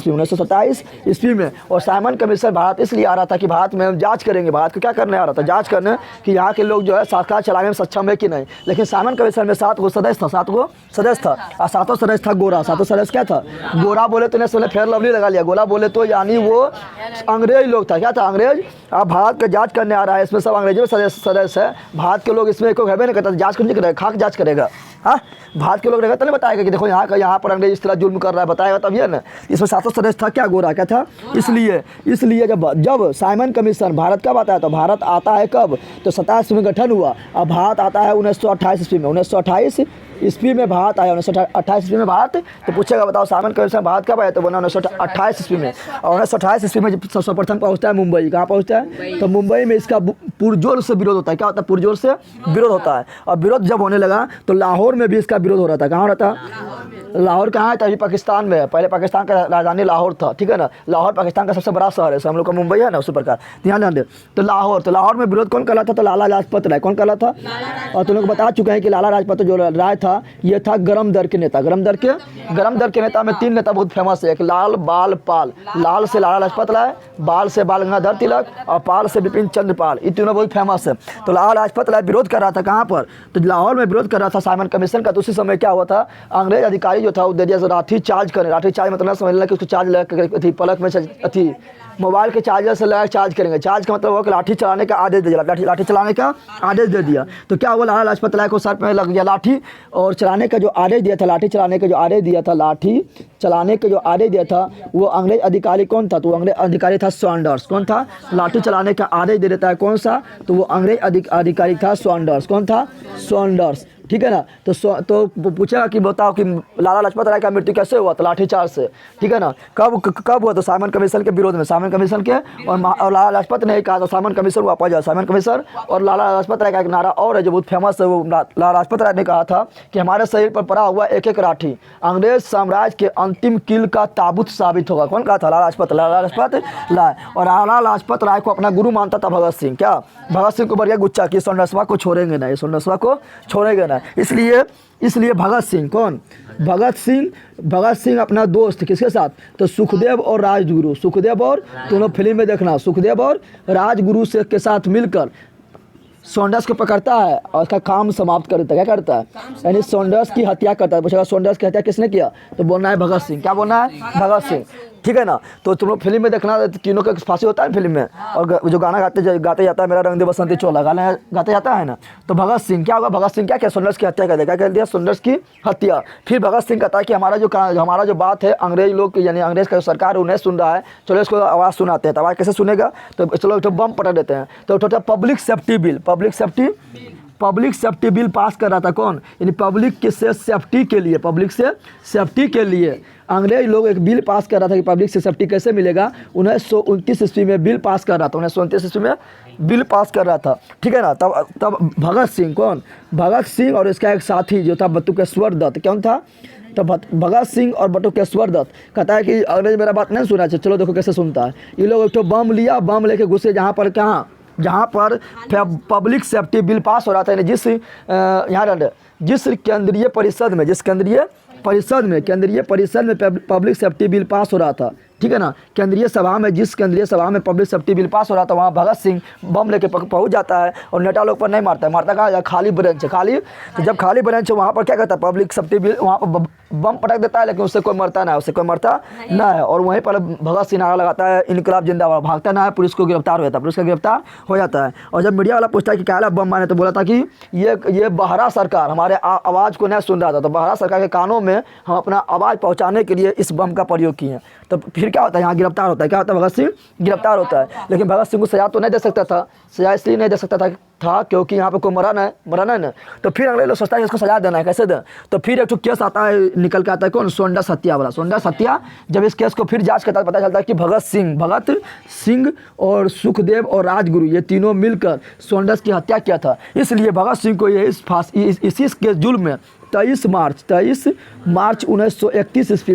ईस्वी में। और साइमन कमीशन भारत इसलिए आ रहा था कि भारत में हम जाँच करेंगे, भारत को क्या करने आ रहा था, जांच करने कि यहाँ के लोग जो है सरकार चलाने में सक्षम है कि नहीं। लेकिन साइमन कमीशन में 7 गो सदस्य था, और 7 सदस्य था गोरा। 7 सदस्य क्या था? गोरा बोले तो इन्हें फेयर लवली लगा लिया, गोरा बोले तो यानी वो अंग्रेज लोग था। क्या था? अंग्रेज। अब भारत का जांच करने आ रहा है, इसमें सब अंग्रेजों में सदस्य है, भारत के लोग इसमें कोई है नहीं करता, जांच करने करेगा, खाक जांच करेगा। हाँ, भारत के लोग रहेगा तो नहीं बताएगा कि देखो यहाँ पर अंग्रेज इस तरह जुल्म कर रहा है, बताएगा तब ये ना। इसमें 7 सदस्य था क्या, गोरा। क्या था? इसलिए जब साइमन कमीशन भारत कब आता है, तो भारत आता है कब, तो 27 में गठन हुआ। अब भारत आता है 1928 ईस्वी में, 1928 ईस्वी में भारत आया, 1928 ईस्वी में भारत। तो पूछेगा बताओ साइमन कमीशन भारत कब आया, तो बोला 1928 ईस्वी में। और 1928 ईस्वी में सर्वप्रथम पहुँचता है मुंबई। कहाँ पहुँचता है? तो मुंबई में इसका पुरजोर से विरोध होता है। क्या होता है? पुरजोर से विरोध होता है। और विरोध जब होने लगा तो लाहौर में भी इसका विरोध हो रहा था। कहाँ हो रहा था? लाहौर कहाँ है? अभी पाकिस्तान में है। पहले पाकिस्तान का राजधानी लाहौर था। ठीक है ना। लाहौर पाकिस्तान का सबसे बड़ा शहर है, हम लोग का मुंबई है ना, उसी प्रकार ध्यान दे। तो लाहौर में विरोध कौन कर रहा था, तो लाला लाजपत राय। कौन कर रहा था? और तुम लोग बता चुके हैं कि लाला लाजपत जो राय था ये था गरम दर के नेता। गरम दर के नेता में 3 नेता बहुत फेमस है, एक लाल बाल पाल। लाल से लाला लाजपत राय, बाल से बाल गंगाधर तिलक, और पाल से बिपिन चंद्र पाल। ये तीनों बहुत फेमस है। तो लाला लाजपत राय विरोध कर रहा था कहाँ पर, तो लाहौर में विरोध कर रहा था साइमन कमीशन का। तो उसी समय क्या हुआ था, अंग्रेज अधिकारी जो था वो दे दिया लाठी चार्ज मतलब समझ लेना कि उसको चार्ज लगा पलक में मोबाइल के चार्जर से लगा चार्ज करेंगे। चार्ज का मतलब वो कि लाठी चलाने का आदेश दे दिया, लाठी चलाने का आदेश दे दिया। तो क्या हुआ, लाला लाजपत राय को सर पे लग गया लाठी, और चलाने का जो आदेश दिया था, लाठी चलाने का जो आदेश दिया था वो अंग्रेज अधिकारी कौन था, तो वो अंग्रेज अधिकारी था सॉन्डर्स। कौन था? लाठी चलाने का आदेश दे देता है कौन सा, तो वो अंग्रेज अधिकारी था सॉन्डर्स। कौन था? सॉन्डर्स। ठीक है ना। तो पूछेगा कि बताओ कि लाला लाजपत राय का मृत्यु कैसे हुआ, तो लाठीचार्ज से। ठीक है ना। कब हुआ, तो साइमन कमीशन के विरोध में, साइमन कमीशन के। और लाला लाजपत ने कहा था साइमन कमीशन वापस जाओ, साइमन कमीशन। और लाला लाजपत राय का एक नारा और है जो बहुत फेमस है, वो लाला लाजपत राय ने कहा था कि हमारे शरीर पर पड़ा हुआ एक एक लाठी अंग्रेज साम्राज्य के अंतिम कील का ताबूत साबित होगा। कौन कहा था? लाला लाजपत राय। और लाला लाजपत राय को अपना गुरु मानता था भगत सिंह। क्या? भगत सिंह को बढ़िया गुच्छा कि सोंडर्सवा को छोड़ेंगे ना, ये सोंडर्सवा को छोड़ेंगे ना। इसलिए भगत सिंह कौन? भगत सिंह अपना दोस्त किसके साथ, तो सुखदेव और राजगुरु। सुखदेव और, दोनों फिल्म में देखना, सुखदेव और राजगुरु से के साथ मिलकर सॉन्डर्स को पकड़ता है और उसका काम समाप्त कर देता है। क्या करता है? यानी सॉन्डर्स की हत्या करता है। पूछेगा सॉन्डर्स की हत्या किसने किया, तो बोलना है भगत सिंह। क्या बोलना है? भगत सिंह। ठीक है ना। तो तुम लोग फिल्म में देखना, तीनों का फांसी होता है फिल्म में, और जो गाना गाते जाता है मेरा रंग दे बसंती चोला, गाना गाते जाता है ना। तो भगत सिंह क्या होगा, भगत सिंह क्या किया, सोनर्स की हत्या कर दिया। क्या कर दिया, सोनर्स की हत्या। फिर भगत सिंह कहता है कि हमारा जो बात है अंग्रेज लोग यानी अंग्रेज का सरकार उन्हें सुन रहा है, चलो इसको आवाज़ सुनाते हैं। तो आवाज़ कैसे सुनेगा, तो चलो एक बम पटक देते हैं। तो उठा public safety bill, public safety bill pass कर रहा था कौन, यानी पब्लिक के से सेफ्टी के लिए, पब्लिक से सेफ्टी के लिए अंग्रेज लोग एक बिल पास कर रहा था कि पब्लिक से सेफ्टी कैसे मिलेगा। 1929 ईस्वी में बिल पास कर रहा था, 1929 ईस्वी में बिल पास कर रहा था, ठीक है ना। तब भगत सिंह कौन, भगत सिंह और इसका एक साथी जो था बटुकेश्वर दत्त, कौन था, तो भगत सिंह और बटुकेश्वर दत्त कहता है कि अंग्रेज मेरा बात नहीं सुना, चलो देखो कैसे सुनता है। ये लोग एक तो बम लिया, बम लेके घुसे जहाँ पर जहाँ पर पब्लिक सेफ्टी बिल पास हो रहा था, जिस केंद्रीय परिषद में पब्लिक सेफ्टी बिल पास हो रहा था, ठीक है ना। केंद्रीय सभा में, जिस केंद्रीय सभा में पब्लिक सेफ्टी बिल पास हो रहा था, वहाँ भगत सिंह बम लेके पहुँच जाता है और नेता लोग पर नहीं मारता है। मारता कहाँ, खाली ब्रेंच है, खाली। तो जब खाली ब्रेंच है वहाँ पर क्या करता है, पब्लिक सेफ्टी बिल वहाँ पर बम पटक देता है, लेकिन उससे कोई मरता ना है, और वहीं पर भगत सिंह नारा लगाता है इनकलाब जिंदाबाद, भागता ना है, पुलिस को गिरफ्तार हो जाता है, पुलिस का गिरफ्तार हो जाता है। और जब मीडिया वाला पूछता है कि क्या बम मारे, तो बोला था कि ये बहरा सरकार हमारे आवाज़ को नहीं सुन रहा था, तो बहरा सरकार के कानों में हम अपना आवाज़ पहुँचाने के लिए इस बम का प्रयोग किए। तो फिर क्या होता है, यहाँ गिरफ्तार होता है, क्या होता है, भगत सिंह गिरफ्तार होता है। लेकिन भगत सिंह को सजा तो नहीं दे सकता था, सजा इसलिए नहीं दे सकता था क्योंकि यहाँ पे कोई मरा ना। तो फिर अगले लोग सोचता है इसको सजा देना है, कैसे दें। तो फिर एक केस आता है, निकल के आता है कौन, सोंडा सत्या वाला। सोंडा सत्या जब इस केस को फिर जांच करता है, पता चलता है कि भगत सिंह और सुखदेव और राजगुरु ये तीनों मिलकर सोंडस की हत्या किया था। इसलिए भगत सिंह को ये इसी के जुल्म में 23 मार्च 1931 ईस्वी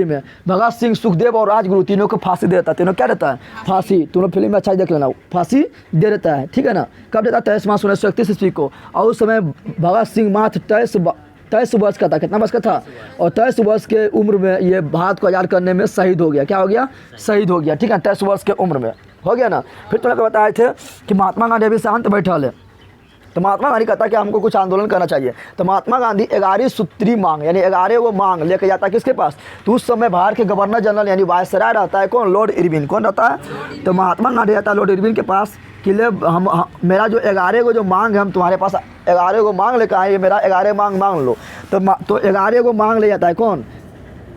में भगत सिंह, सुखदेव और राजगुरु तीनों को फांसी दे देता है। तीनों क्या देता है, फांसी। तुम लोग फिल्म में अच्छा देख लेना, फांसी दे देता है, ठीक है ना। कब देता है, 23 मार्च 1931 ईस्वी को। और उस समय भगत सिंह मात्र 23 वर्ष का था। कितना वर्ष का था, और 23 वर्ष के उम्र में ये भारत को आज़ाद करने में शहीद हो गया। क्या हो गया, शहीद हो गया, ठीक है, 23 वर्ष के उम्र में हो गया ना। फिर तुम लोग बताए थे कि महात्मा गांधी अभी शांत बैठल है। तो महात्मा गांधी कहता कि हमको कुछ आंदोलन करना चाहिए। तो महात्मा गांधी 11 सूत्री मांग यानी 11 वो मांग लेकर जाता है किसके पास, तो उस समय भारत के गवर्नर जनरल यानी वायसराय रहता है कौन, लॉर्ड इरविन। कौन रहता है, तो महात्मा गांधी रहता है लॉर्ड इरविन के पास कि मेरा जो 11 को जो मांग है, हम तुम्हारे पास 11 को मांग लेकर आए, मेरा 11 मांग लो। तो 11 को मांग ले जाता है कौन,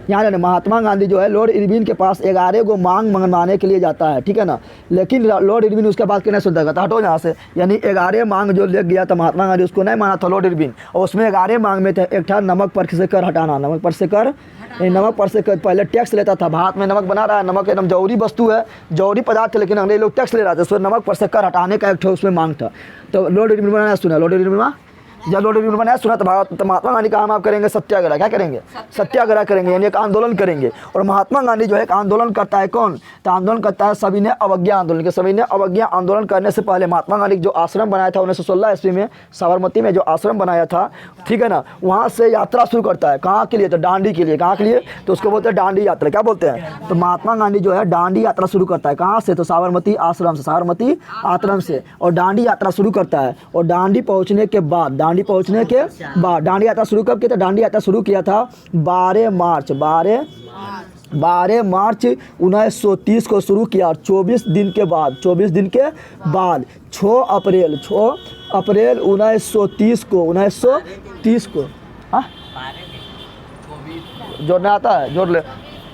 यहाँ महात्मा गांधी जो है लॉर्ड इरविन के पास 11 को मांग मनवाने के लिए जाता है, ठीक है ना। लेकिन लॉर्ड इरविन उसके बात नहीं सुनता, कहता हटो यहाँ से। यानी 11 मांग जो ले गया था महात्मा गांधी, उसको नहीं माना था लॉर्ड इरविन। और उसमें 11 मांग में था एक था नमक पर से कर हटाना, नमक पर से कर पहले टैक्स लेता था। भारत में नमक बना रहा है, नमक एकदम जरूरी वस्तु है, जरूरी पदार्थ है, लेकिन अंग्रेज लोग टैक्स ले रहे थे, उसमें नमक पर से कर हटाने का एक उसमें मांग था। तो लॉर्ड इरविन ने सुना, जब लॉर्ड इरविन ने सुना तो महात्मा गांधी का हम आप करेंगे सत्याग्रह। क्या करेंगे, सत्याग्रह करेंगे, यानी एक आंदोलन करेंगे। और महात्मा गांधी जो है एक आंदोलन करता है कौन, तो आंदोलन करता है सविनय अवज्ञा आंदोलन के। सविनय अवज्ञा आंदोलन करने से पहले महात्मा गांधी जो आश्रम बनाया था 1916 ईस्वी में साबरमती में जो आश्रम बनाया था, ठीक है ना, वहाँ से यात्रा शुरू करता है। कहाँ के लिए, तो दांडी के लिए। कहाँ के लिए, तो उसको बोलते हैं दांडी यात्रा। क्या बोलते हैं, तो महात्मा गांधी जो है दांडी यात्रा शुरू करता है। कहाँ से, तो साबरमती आश्रम से, और दांडी यात्रा शुरू करता है। और दांडी पहुँचने के बाद दांडी यात्रा शुरू कब किया था, दांडी यात्रा शुरू किया था 12 मार्च 1930 को शुरू किया। और 24 दिन के बाद 6 अप्रैल 1930 को जोड़ना आता है, जोड़ ले।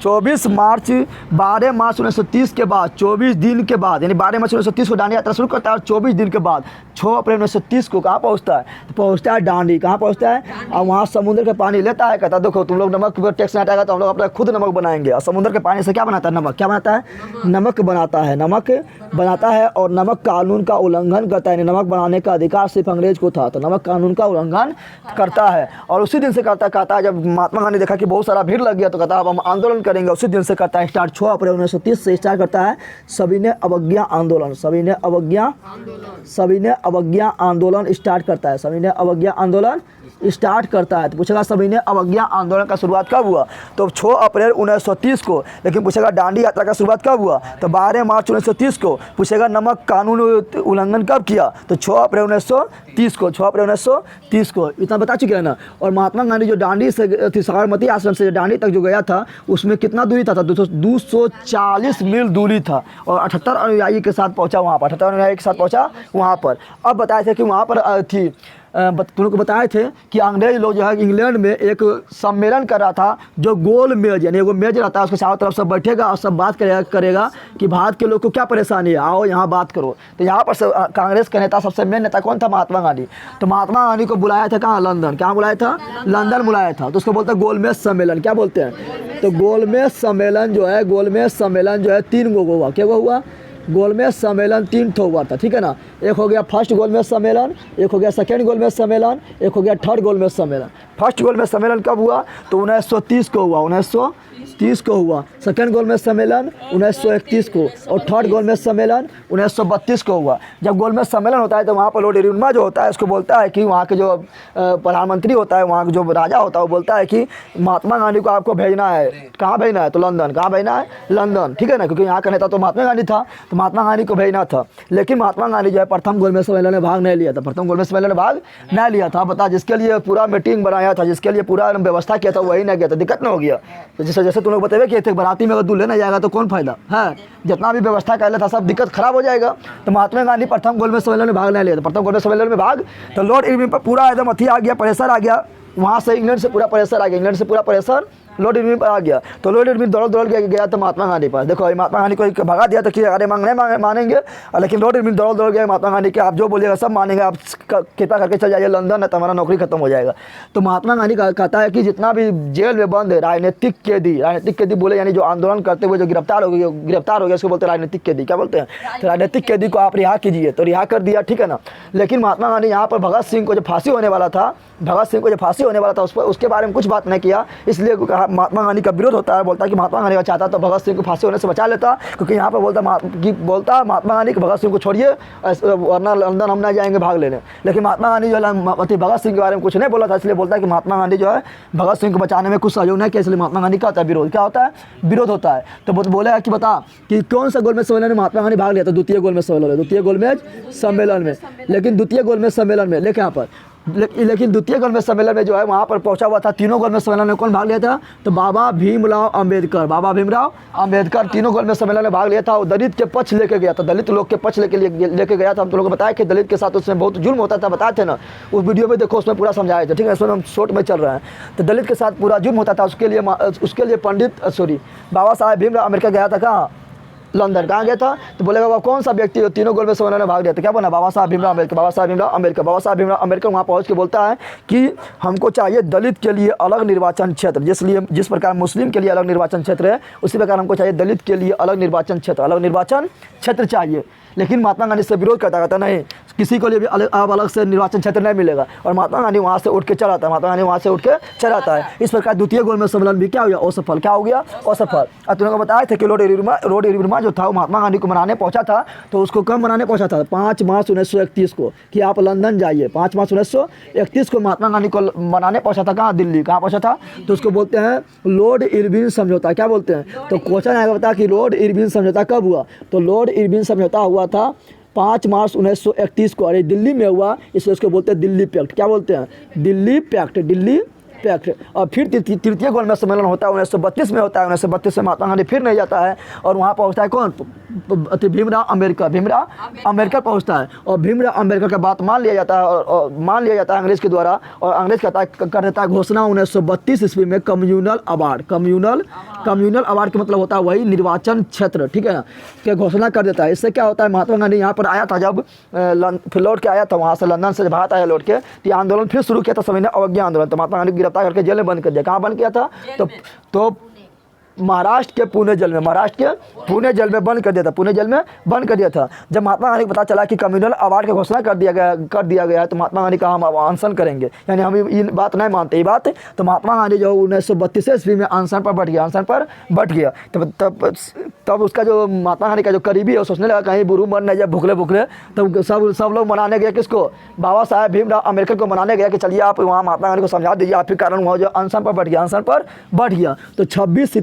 24 मार्च 12 मार्च 1930 के बाद 24 दिन के बाद, यानी 12 मार्च 1930 को दांडी यात्रा शुरू करता है। और 24 दिन के बाद 6 अप्रैल 1930 को कहाँ पहुँचता है, तो पहुँचता है दांडी। कहाँ पहुँचता है, और वहाँ समुद्र का पानी लेता है, कहता है देखो तुम लोग नमक पर टैक्स नहीं हटाएगा तो हम लोग अपना खुद नमक बनाएंगे। और समुद्र के पानी से क्या बनाता है, नमक। क्या बनाता है, नमक बनाता है। और नमक कानून का उल्लंघन करता है, यानी नमक बनाने का अधिकार सिर्फ अंग्रेज को था, तो नमक कानून का उल्लंघन करता है। और उसी दिन से कहता है जब महात्मा गांधी देखा कि बहुत सारा भीड़ लग गया, तो कहता है अब हम आंदोलन करेंगे। उसी दिन से करता है स्टार्ट, 6 अप्रैल 1930 से स्टार्ट करता है सविनय अवज्ञा आंदोलन। सविनय अवज्ञा आंदोलन स्टार्ट करता है, सविनय अवज्ञा आंदोलन स्टार्ट स्टार्ट करता है तो पूछेगा सविनय अवज्ञा आंदोलन का शुरुआत कब हुआ, तो 6 अप्रैल 1930 को। लेकिन पूछेगा दांडी यात्रा का शुरुआत कब हुआ, तो 12 मार्च 1930 को। पूछेगा नमक कानून उल्लंघन कब किया, तो 6 अप्रैल 1930 को, 6 अप्रैल 1930 को। इतना बता चुके हैं ना। और महात्मा गांधी जो दांडी से साबरमती आश्रम से दांडी तक जो गया था उसमें कितना दूरी था 240 मील दूरी था और 78 अनुयायी के साथ पहुंचा वहाँ पर, 78 अनुयायी के साथ पहुंचा वहाँ पर। अब बताए थे कि वहाँ पर थी तुम लोग को बताए थे कि अंग्रेज लोग जो है इंग्लैंड में एक सम्मेलन कर रहा था जो गोल मेज यानी वो मेज रहता है उसके चारों तरफ सब बैठेगा और सब बात करेगा कि भारत के लोग को क्या परेशानी है, आओ यहाँ बात करो। तो यहाँ पर कांग्रेस का नेता सबसे मेन नेता कौन था, महात्मा गांधी। तो महात्मा गांधी को बुलाया था कहाँ, लंदन। कहाँ बुलाया था, लंदन बुलाया था। तो उसको बोलते हैं गोलमेज सम्मेलन। क्या बोलते हैं, तो गोलमेज सम्मेलन जो है, गोलमेज सम्मेलन जो है 3 गो हुआ। क्या हुआ, गोलमेज सम्मेलन 3 ठो हुआ था, ठीक है ना। एक हो गया फर्स्ट गोलमेज सम्मेलन, एक हो गया सेकेंड गोलमेज सम्मेलन, एक हो गया थर्ड गोलमेज सम्मेलन। फर्स्ट गोलमेज सम्मेलन कब हुआ, तो 1930 को हुआ, 1930 को हुआ। सेकेंड गोलमेज सम्मेलन 1931 को और थर्ड गोलमेज सम्मेलन 1932 को हुआ। जब गोलमेज सम्मेलन होता है तो वहाँ पर लॉर्ड इरविन जो होता है उसको बोलता है कि वहाँ के जो प्रधानमंत्री होता है, वहाँ के जो राजा होता है वो बोलता है कि महात्मा गांधी को आपको भेजना है। कहाँ भेजना है, तो लंदन। कहाँ भेजना है, लंदन, ठीक है ना, क्योंकि यहाँ का नेता तो महात्मा गांधी था, तो महात्मा गांधी को भेजना था। लेकिन महात्मा गांधी जो है प्रथम गोलमेज सम्मेलन में भाग नहीं लिया था, प्रथम गोलमेज सम्मेलन में भाग नहीं लिया था। बता, जिसके लिए पूरा मीटिंग बनाया था, जिसके लिए पूरा व्यवस्था किया था वही नहीं गया था, दिक्कत नहीं हो गया। तो जैसे तुम लोग बताए कि थे बाराती में अगर दूल्हे नहीं जाएगा तो कौन फायदा है, जितना भी व्यवस्था कर था सब दिक्कत खराब हो जाएगा। तो महात्मा गांधी प्रथम गोलमेज सम्मेलन में भाग नहीं लिया था, प्रथम गोलमेज सम्मेलन में भाग। तो लॉर्ड इरविन पर पूरा एकदम अथी आ गया, प्रेशर आ गया वहाँ से, इंग्लैंड से पूरा प्रेशर आ गया, इंग्लैंड से पूरा प्रेशर लॉर्ड इरविन पर आ गया। तो लॉर्ड इरविन दौड़ गया तो महात्मा गांधी पर। देखो महात्मा गांधी को भगा दिया था कि अरे मानेंगे, लेकिन लॉर्ड इरविन दौड़ गया महात्मा गांधी के, आप जो बोलिएगा सब मानेंगे, आप कृपा करके चल जाइए लंदन, तो हमारा नौकरी खत्म हो जाएगा। तो महात्मा गांधी कहता है कि जितना भी जेल में बंद है राजनीतिक कैदी बोले, यानी जो आंदोलन करते हुए जो गिरफ्तार हो गया उसको बोलते हैं राजनीतिक कैदी। क्या बोलते हैं, तो राजनीतिक कैदी को आप रिहा कीजिए, तो रिहा कर दिया, ठीक है ना। लेकिन महात्मा गांधी यहाँ पर भगत सिंह को जो फांसी होने वाला था उसके बारे में कुछ बात नहीं किया, इसलिए महात्मा गांधी का विरोध होता है। बोलता है कि महात्मा गांधी का चाहता तो भगत सिंह को फांसी होने से बचा लेता, क्योंकि यहाँ पर बोलता महात्मा गांधी को भगत सिंह को छोड़िए वरना लंदन हम ना जाएंगे भाग लेने। लेकिन महात्मा गांधी जो है भगत सिंह के बारे में कुछ नहीं बोला था, इसलिए बोलता है कि महात्मा गांधी जो है भगत सिंह को बचाने में कुछ सहयोग नहीं किया, इसलिए महात्मा गांधी का होता है विरोध। क्या होता है, विरोध होता है। तो बोले कि बता कि कौन सा गोलमेज सम्मेलन में महात्मा गांधी भाग लिया था, द्वितीय गोलमेज सम्मेलन में। लेकिन द्वितीय गोलमेज सम्मेलन में लेकिन द्वितीय गोलमेज सम्मेलन में जो है वहाँ पर पहुँचा हुआ था। तीनों गोलमेज सम्मेलन में कौन भाग लिया था, तो बाबा भीमराव अंबेडकर तीनों गोलमेज सम्मेलन में भाग लिया था। और दलित के पक्ष लेके गया था, दलित लोग के पक्ष लेके गया था। हम तो लोगों को बताया कि दलित के साथ उसमें बहुत जुल्म होता था, बताए थे ना उस वीडियो में, देखो उसमें पूरा समझाया था, ठीक है। इसमें हम शॉर्ट में चल रहे हैं। तो दलित के साथ पूरा जुल्म होता था, उसके लिए बाबा साहेब भीमराव अम्बेडकर गया था कहाँ, लंदन। कहाँ गया था, तो बोलेगा वो कौन सा व्यक्ति तीनों गोलमेज सम्मेलन में भाग लिया था, क्या बना, बाबा साहब भीमराव अम्बेडकर। बाबा साहब भीमराव अम्बेडकर वहाँ पहुँच के बोलता है कि हमको चाहिए दलित के लिए अलग निर्वाचन क्षेत्र, जिस प्रकार मुस्लिम के लिए अलग निर्वाचन क्षेत्र है उसी प्रकार हमको चाहिए दलित के लिए अलग निर्वाचन क्षेत्र चाहिए। लेकिन महात्मा गांधी से विरोध करता नहीं, किसी को लिए भी अलग से निर्वाचन क्षेत्र नहीं मिलेगा। और महात्मा गांधी वहाँ से उठ के चला आता है। इस प्रकार द्वितीय गोलमेज सम्मेलन भी क्या हो गया, असफल। क्या हो गया, असफल। अब तुमने बताया था कि लॉर्ड इरविन जो था वो महात्मा गांधी को मनाने पहुंचा था, तो उसको कब मनाने पहुंचा था, 5 मार्च 1931 को, कि आप लंदन जाइए। 5 मार्च 1931 को महात्मा गांधी को मनाने पहुंचा था, कहाँ, दिल्ली। कहाँ पहुंचा था, तो उसको बोलते हैं लॉर्ड इरविन समझौता। क्या बोलते हैं, तो क्वेश्चन आएगा बता कि लॉर्ड इरविन समझौता कब हुआ, तो लॉर्ड इरविन समझौता हुआ था 5 मार्च 1931 को, अरे दिल्ली में हुआ, इसलिए उसको बोलते हैं दिल्ली पैक्ट। क्या बोलते हैं, दिल्ली पैक्ट। और फिर तृतीय गोलमेज सम्मेलन होता है 1932 में होता है। 1932 में महात्मा गांधी फिर नहीं जाता है और वहाँ पहुँचता है कौन, भीमराव अम्बेडकर पहुँचता है। और भीमराव अम्बेडकर का बात मान लिया जाता है और मान लिया जाता है अंग्रेज़ के द्वारा, और अंग्रेज़ कर देता है घोषणा 1932 ईस्वी में कम्युनल अवार्ड के मतलब होता है वही निर्वाचन क्षेत्र, ठीक है ना, के घोषणा कर देता है। इससे क्या होता है, महात्मा गांधी यहाँ पर आया था, जब फिर लौट के आया था वहाँ से, लंदन से भारत आया लौट के, तो आंदोलन फिर शुरू किया था सविनय अवज्ञा आंदोलन। तो महात्मा गांधी गिरफ्तार करके जेल में बंद कर दिया। कहाँ बंद किया था, तो महाराष्ट्र के पुणे जेल में बंद कर दिया था। जब महात्मा गांधी को पता चला कि कम्युनल अवार्ड की घोषणा कर दिया गया है, तो महात्मा गांधी कहा हम अनशन करेंगे, यानी हम ये बात नहीं मानते ये बात। तो महात्मा गांधी जो 1932 ईस्वी में अनशन पर बैठ गया। तब तब उसका जो महात्मा गांधी का जो करीबी है वो सोचने लगा कहीं बुरू मर न जाए भुखले भुखले, तो सब लोग मनाने गए किसको, बाबा साहेब भीमराव अम्बेडकर को मनाने गया कि चलिए आप वहाँ महात्मा गांधी को समझा दीजिए, आप ही कारण वहाँ जो अनशन पर बैठ गया। तो 26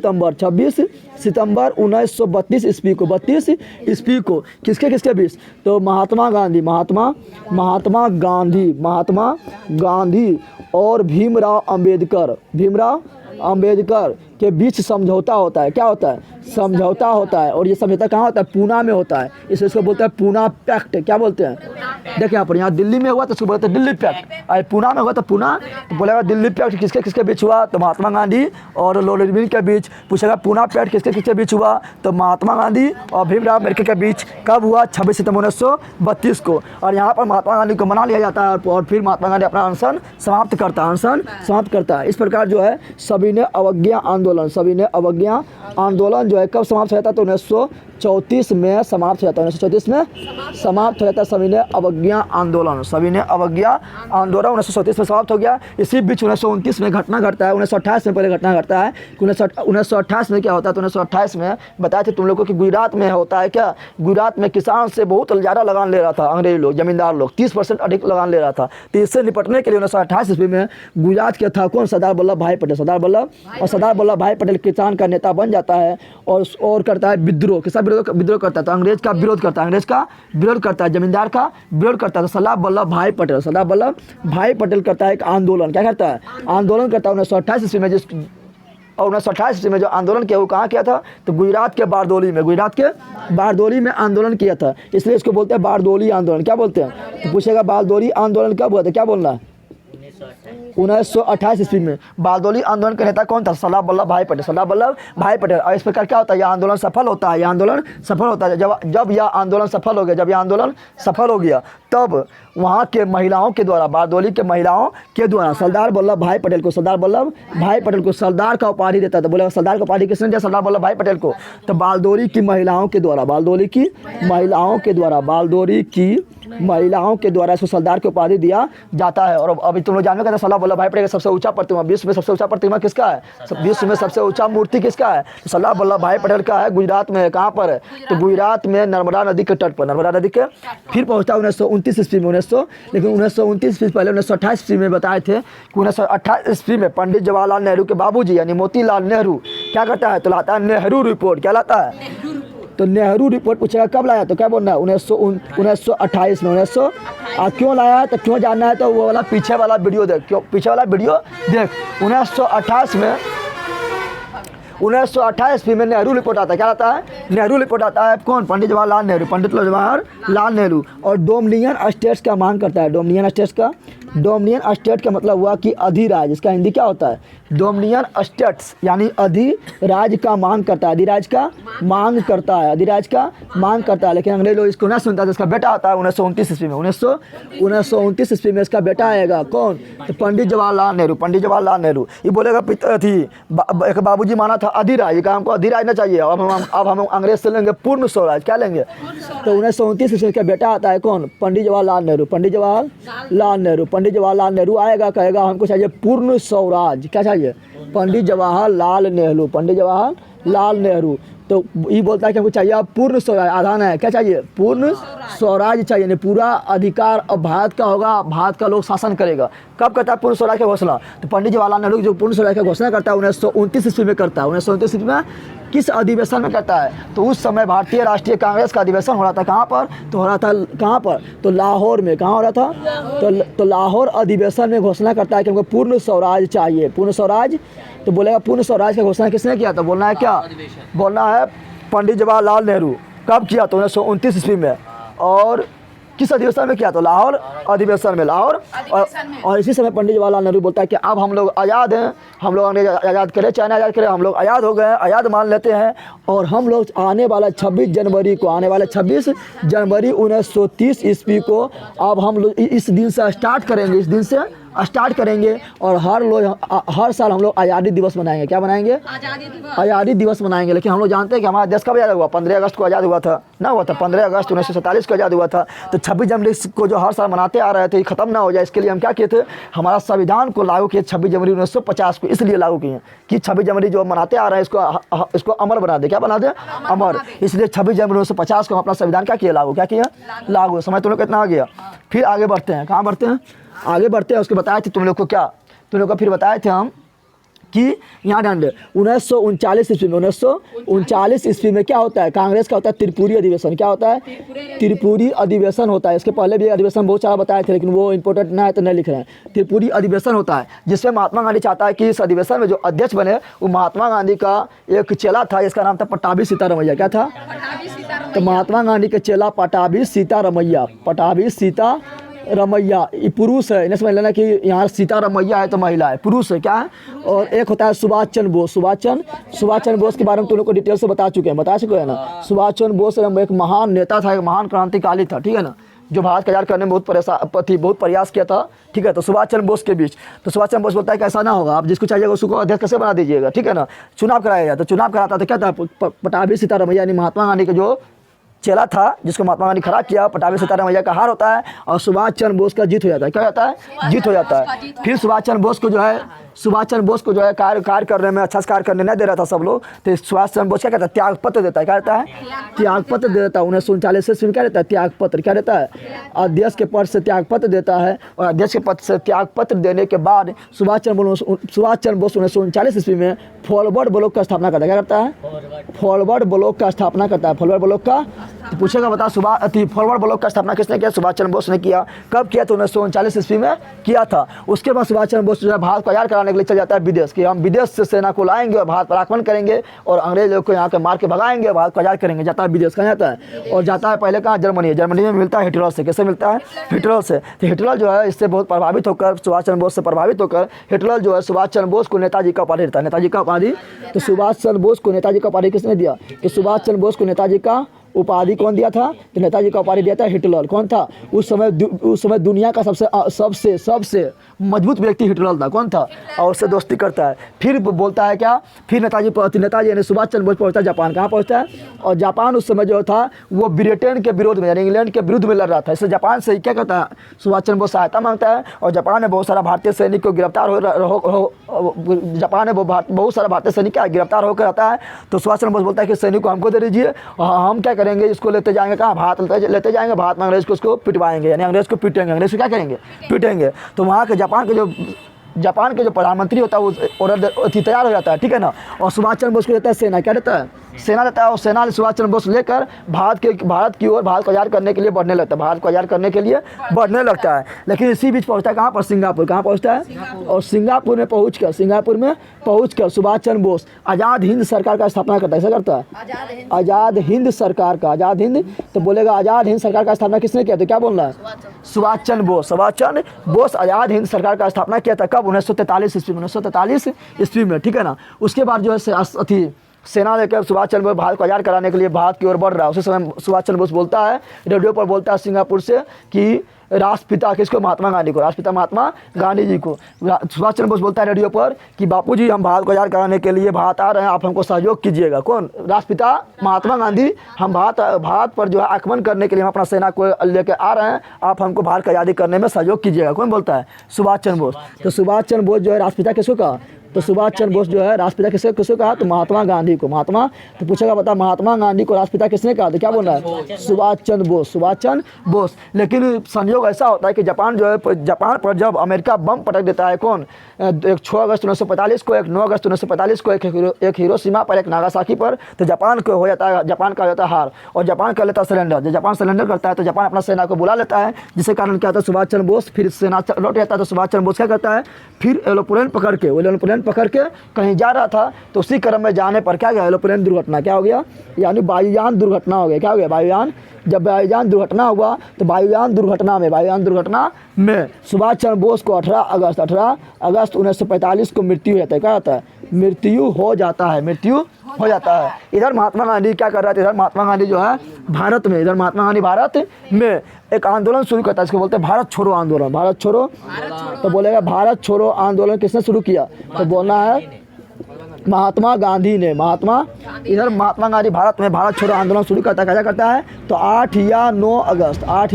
सितंबर 1932 ईस्वी को 32 ईस्वी को किसके बीच, तो महात्मा गांधी और भीमराव अम्बेडकर के बीच समझौता होता है। क्या होता है, समझौता होता है। और ये समझौता कहाँ होता है, पूना में होता है, इसलिए इसको बोलते हैं पूना पैक्ट। क्या बोलते हैं, देखिए यहाँ पर, यहाँ दिल्ली में हुआ तो इसको बोलते हैं दिल्ली पैक्ट, और पूना में हुआ तो पूना, तो बोलेगा दिल्ली पैक्ट किसके बीच हुआ, तो महात्मा गांधी और लॉर्ड इरविन के बीच। पूछेगा पूना पैक्ट किसके बीच हुआ, तो महात्मा गांधी और भीमराव अम्बेडकर के बीच। कब हुआ, 26 सितंबर 1932 को। और यहाँ पर महात्मा गांधी को मना लिया जाता है और फिर महात्मा गांधी अपना अनशन समाप्त करता है। इस प्रकार जो है सविनय अवज्ञा आंदोलन जो है कब समाप्त हो जाता है, तो 1934 में समाप्त हो जाता है। 1934 में समाप्त हो जाता है सविनय अवज्ञा आंदोलन 1934 में समाप्त हो गया। इसी बीच 1929 में घटना घटता है, 1928 में पहले घटना घटता है। 1928 में क्या होता है, तो 1928 में बताया था तुम लोगों को कि गुजरात में होता है क्या, गुजरात में किसान से बहुत ज़्यादा लगान ले रहा था अंग्रेज लोग, जमींदार लोग 30% अधिक लगान ले रहा था। तो इससे निपटने के लिए 1928 ईस्वी में गुजरात के था कौन, सरदार वल्लभ भाई पटेल। सरदार वल्लभ भाई पटेल किसान का नेता बन जाता है और करता है विद्रोह। किसका विद्रोह करता है, तो अंग्रेज का विरोध करता है, जमींदार का विरोध करता है। तो सरदार वल्लभ भाई पटेल करता है एक आंदोलन। क्या करता है, आंदोलन करता है 1928 ईस्वी में। और 1928 ईस्वी में जो आंदोलन किया वो कहाँ किया था, तो गुजरात के बारदोली में आंदोलन किया था, इसलिए इसको बोलते हैं बारदोली आंदोलन। क्या बोलते हैं, तो पूछेगा बारदोली आंदोलन कब हुआ था, क्या बोलना है, 1928 ईस्वी में। बारदोली आंदोलन का नेता कौन था, सरदार वल्लभ भाई पटेल। और इस प्रकार क्या होता है, यह आंदोलन सफल होता है। जब यह आंदोलन सफल हो गया तब वहाँ के महिलाओं के द्वारा, बारदोली के महिलाओं के द्वारा सरदार वल्लभ भाई पटेल को सरदार का उपाधि देता था। बोले सरदार का उपाधि किसने दिया, सरदार वल्लभ भाई पटेल को। तो बारदोली की महिलाओं के द्वारा इसको सरदार की उपाधि दिया जाता है। और अभी तुम लोग जानते हो सरदार वल्लभ भाई पटेल का सबसे ऊंचा प्रतिमा, विश्व में सबसे ऊंचा प्रतिमा किसका है, विश्व में सबसे ऊंचा मूर्ति किसका है, तो सरदार वल्लभ भाई पटेल का है। गुजरात में कहाँ पर है, तो गुजरात में नर्मदा नदी के तट पर, नर्मदा नदी के। फिर पहुँचता 1929 ईस्वी में, लेकिन 1929 ईस्वी पहले 1928 ईस्वी में बताए थे कि 1928 ईस्वी में पंडित जवाहरलाल नेहरू के बाबूजी यानी मोतीलाल नेहरू क्या करता है, तो लाता है नेहरू रिपोर्ट। क्या लाता है, तो नेहरू रिपोर्ट पूछेगा कब लाया, तो क्या बोलना है, 1928 में। क्यों लाया है, तो क्यों जानना है, तो वो वाला पीछे वाला वीडियो देख, 1928 ईस्वी में नेहरू रिपोर्ट आता है। क्या आता है, नेहरू रिपोर्ट आता है। कौन, पंडित जवाहरलाल नेहरू। और डोमिनियन स्टेट्स का मांग करता है। डोमिनियन स्टेट का मतलब हुआ कि अधिराज, इसका हिंदी क्या होता है, डोमिनियन स्टेट्स यानी अधिराज का मांग करता है। अधिराज का मांग करता है। लेकिन अंग्रेज लोग इसको ना सुनता है। इसका बेटा आता है 1929 ईस्वी में। 1929 ईस्वी में इसका बेटा आएगा कौन, तो पंडित जवाहरलाल नेहरू। ये बोलेगा एक बाबूजी माना था अधिराज, ये हमको अधिराज ना चाहिए, अब हम अंग्रेज से लेंगे पूर्ण स्वराज। क्या लेंगे, तो 1929 ईस्वी का बेटा आता है कौन, पंडित जवाहरलाल नेहरू आएगा, कहेगा हमको चाहिए पूर्ण स्वराज। क्या चाहिए, पंडित जवाहरलाल नेहरू। तो ये बोलता है कि हमको चाहिए पूर्ण स्वराज, आधान है। क्या चाहिए, पूर्ण स्वराज चाहिए, नहीं पूरा अधिकार अब भारत का होगा, भारत का लोग शासन करेगा। कब करता है पूर्ण स्वराज का घोषणा, तो पंडित जवाहरलाल नेहरू जो पूर्ण स्वराज का घोषणा करता है 1929 ईस्वी में करता है। 1929 ईस्वी में किस अधिवेशन में करता है, तो उस समय भारतीय राष्ट्रीय कांग्रेस का अधिवेशन हो रहा था। कहाँ पर, तो हो रहा था कहाँ पर, तो लाहौर में। कहाँ हो रहा था, तो लाहौर अधिवेशन में घोषणा करता है कि हमको पूर्ण स्वराज चाहिए, पूर्ण स्वराज। तो बोलेगा पूर्ण स्वराज का घोषणा किसने किया, तो बोलना है क्या, बोलना है पंडित जवाहरलाल नेहरू। कब किया, तो 1929 ईस्वी में। और किस अधिवेशन में किया, तो लाहौर अधिवेशन में, और इसी समय पंडित जवाहरलाल नेहरू बोलता है कि अब हम लोग आज़ाद हैं, हम लोग अंग्रेज आज़ाद करें चाहे ना आज़ाद करें, हम लोग आज़ाद हो गए हैं, आज़ाद मान लेते हैं। और हम लोग आने वाला 26 जनवरी 1930 ईस्वी को अब हम लोग इस दिन से स्टार्ट करेंगे, इस दिन से स्टार्ट करेंगे और हर साल हम लोग आज़ादी दिवस मनाएंगे। क्या मनाएंगे? आज़ादी दिवस मनाएंगे। लेकिन हम लोग जानते हैं कि हमारा देश कब आज़ाद हुआ? 15 अगस्त को आज़ाद हुआ था ना? हुआ था 15 अगस्त 1947 को आज़ाद हुआ था। तो 26 जनवरी को जो हर साल मनाते आ रहे थे, ये खत्म ना हो जाए इसके लिए हम क्या किए थे? हमारा संविधान को लागू किए 26 जनवरी 1950 को। इसलिए लागू किए कि 26 जनवरी जो मनाते आ रहे हैं इसको अमर बना दे। क्या बना दे? अमर। इसलिए 26 जनवरी 1950 को हम अपना संविधान क्या किया? लागू। क्या किया? लागू। समय तुम लोग कितना आ गया? फिर आगे बढ़ते हैं। कहाँ बढ़ते हैं? आगे बढ़ते हैं। उसके बताए थे तुम लोग को क्या? तुम लोग को फिर बताए थे हम कि यहाँ ध्यान दे 1939 ईस्वी में 1939 ईस्वी में क्या होता है? कांग्रेस का होता है त्रिपुरी अधिवेशन। क्या होता है? त्रिपुरी अधिवेशन होता है। इसके पहले भी अधिवेशन बहुत सारा बताए थे, लेकिन वो इंपॉर्टेंट ना है तो नहीं लिख रहे हैं। त्रिपुरी अधिवेशन होता है जिसमें महात्मा गांधी चाहता है कि इस अधिवेशन में जो अध्यक्ष बने वो महात्मा गांधी का एक चेला था, जिसका नाम था पट्टाभी सीतारमैया। क्या था? तो महात्मा गांधी के चेला पट्टाभी सीतारमैया। पट्टाभी सीता रमैया ये पुरुष है। इन्हें समझ लेना कि यहाँ सीता रमैया है तो महिला है, पुरुष है। क्या है? और एक होता है सुभाष चंद्र बोस। सुभाष चंद्र बोस के बारे में तुम लोग को डिटेल से बता चुके हैं ना। सुभाष चंद्र बोस एक महान नेता था, एक महान क्रांतिकारी था, ठीक है ना, जो भारत का आज़ाद करने में बहुत प्रयास किया था, ठीक है। तो सुभाष चंद्र बोस के बीच तो सुभाष चंद्र बोस बोलता है कि ऐसा ना होगा, आप जिसको चाहिएगा उसको अध्यक्ष कैसे बना दीजिएगा, ठीक है ना। चुनाव कराया गया तो चुनाव कराता तो क्या था? पट्टाभी सीतारमैया यानी महात्मा गांधी के जो चेला था जिसको महात्मा गांधी खड़ा किया, पट्टाभी सीतारमैया का हार होता है और सुभाष चंद्र बोस का जीत हो जाता है। क्या होता है? जीत हो जाता है। फिर सुभाष चंद्र बोस को जो है कार्य करने में अच्छा से कार्य करने नहीं दे रहा था सब लोग, तो सुभाष चंद्र बोस क्या कहता है? त्याग पत्र देता है। क्या देता है? त्याग पत्र दे देता है। 1939 ईस्वी में क्या देता है? त्याग पत्र। क्या देता है? अध्यक्ष के पद से त्याग पत्र देता है। और अध्यक्ष के पद से त्याग पत्र देने के बाद सुभाष चंद्र बोस 1939 ईस्वी में फॉरवर्ड ब्लॉक का स्थापना करता है। क्या करता है? फॉरवर्ड ब्लॉक का स्थापना करता है। फॉरवर्ड ब्लॉक का तो पूछेगा बता फॉरवर्ड ब्लॉक का स्थापना किसने किया? सुभाष चंद्र बोस ने किया। कब किया? तो 1939 ईस्वी में किया था। उसके बाद सुभाष चंद्र बोस जो है भारत को आज़ाद कराने के लिए चल जाता है विदेश, कि हम विदेश से सेना को लाएंगे और भारत पर आक्रमण करेंगे और अंग्रेज लोग को यहाँ के मार के भगाएंगे और भारत को आज़ाद करेंगे। जाता है विदेश। कहाँ जाता है? और जाता है पहले कहाँ? जर्मनी में मिलता है हिटलर से। कैसे मिलता है? हिटलर से। तो हिटलर जो है इससे बहुत प्रभावित होकर, सुभाष चंद्र बोस से प्रभावित होकर हिटलर जो है सुभाष चंद्र बोस को नेताजी का उपाधि देता है। नेताजी का उपाधि। तो सुभाष चंद्र बोस को नेताजी का उपाधि किसने दिया? कि सुभाष चंद्र बोस को नेताजी का उपाधि कौन दिया था? तो नेताजी का उपाधि दिया था हिटलर। कौन था उस समय दुनिया का सबसे मजबूत व्यक्ति हिटलर था। कौन था? और उससे दोस्ती करता है। फिर बोलता है क्या? फिर नेताजी यानी सुभाष चंद्र बोस पहुंचता है जापान। कहाँ पहुंचता है? और जापान उस समय जो था वो ब्रिटेन के विरोध में यानी इंग्लैंड के विरुद्ध में लड़ रहा था। इसलिए जापान से क्या करता है? सुभाष चंद्र बोस सहायता मांगता है और जापान में बहुत सारा भारतीय सैनिक को गिरफ्तार जापान में बहुत सारा भारतीय सैनिक गिरफ्तार होकर आता है। तो सुभाष चंद्र बोस बोलता है कि सैनिक को हमको दे दीजिए और हम क्या करेंगे? इसको लेते जाएंगे कहाँ? भारत लेते जाएंगे। भारत में अंग्रेज को उसको पिटवाएंगे, यानी अंग्रेज को पीटेंगे। अंग्रेज को क्या करेंगे? पीटेंगे। तो वहाँ के जापान के जो प्रधानमंत्री होता है वो ऑर्डर तैयार हो जाता है, ठीक है ना। और सुभाष चंद्र बोस को देता है सेना। क्या देता है? सेना देता है। और सेना सुभाष चंद्र बोस लेकर भारत की ओर भारत को आज़ाद करने के लिए बढ़ने लगता है। भारत को आज़ाद करने के लिए बढ़ने लगता है। लेकिन इसी बीच पहुंचता है कहाँ पर? सिंगापुर। कहाँ पहुंचता है? और सिंगापुर में पहुंचकर सुभाष चंद्र बोस आज़ाद हिंद सरकार का स्थापना करता है। ऐसा करता है? आज़ाद हिंद सरकार का। आज़ाद हिंद तो बोलेगा आज़ाद हिंद सरकार का स्थापना किसने किया? तो क्या बोल रहा है? सुभाष चंद्र बोस आज़ाद हिंद सरकार का स्थापना किया था। कब? 1943 ईस्वी में, ठीक है ना। उसके बाद जो है सेना लेकर सुभाष चंद्र बोस भारत को आज़ाद कराने के लिए भारत की ओर बढ़ रहा है। उसी समय सुभाष चंद्र बोस बोलता है, रेडियो पर बोलता है सिंगापुर से कि राष्ट्रपिता किसको? महात्मा गांधी को। राष्ट्रपिता महात्मा गांधी जी को सुभाष चंद्र बोस बोलता है रेडियो पर कि बापूजी हम भारत को आज़ाद कराने के लिए भारत आ रहे हैं, आप हमको सहयोग कीजिएगा। कौन? राष्ट्रपिता महात्मा गांधी। हम भारत पर जो है आक्रमण करने के लिए हम अपना सेना को लेकर आ रहे हैं, आप हमको भारत को आज़ादी करने में सहयोग कीजिएगा। कौन बोलता है? सुभाष चंद्र बोस। तो सुभाष चंद्र बोस जो है राष्ट्रपिता किसको कहा? तो सुभाष चंद्र बोस जो है राष्ट्रपिता किसको कहा? तो महात्मा गांधी को। तो पूछेगा बता महात्मा गांधी को राष्ट्रपिता किसने कहा? तो क्या बोल रहा है? सुभाष चंद्र बोस। लेकिन संयोग ऐसा होता है कि जापान पर जब अमेरिका बम पटक देता है, कौन? एक 6 अगस्त 1945 को, एक 9 अगस्त 1945 को, एक हिरोशिमा पर, एक नागासाकी पर, तो जापान का हो जाता है हार और जापान कर लेता है सरेंडर। जब जापान सरेंडर करता है तो जापान अपना सेना को बुला लेता है, जिसके कारण क्या होता है? सुभाष चंद्र बोस फिर सेना लौट जाता है। तो सुभाष चंद्र बोस क्या करता है? फिर एरोप्लेन पकड़ के कहीं जा रहा था, तो उसी क्रम में जाने पर क्या गया? एरोप्लेन दुर्घटना। क्या हो गया? यानी वायुयान दुर्घटना हो गया। क्या हो गया? वायुयान। जब वायुयान दुर्घटना हुआ तो वायुयान दुर्घटना में सुभाष चंद्र बोस को 18 अगस्त 1945 को मृत्यु हो जाता है। क्या होता है? मृत्यु हो जाता है। हो जाता है। इधर महात्मा गांधी क्या कर रहे थे, इधर महात्मा गांधी जो है भारत में, इधर महात्मा गांधी भारत में एक आंदोलन शुरू करता है, इसको बोलते हैं भारत छोड़ो आंदोलन। भारत छोड़ो, तो बोलेगा भारत छोड़ो आंदोलन किसने शुरू किया, तो बोलना है महात्मा गांधी ने। इधर महात्मा गांधी भारत में भारत छोड़ो आंदोलन शुरू करता है, कैसा करता है, तो 8 या 9 अगस्त, 8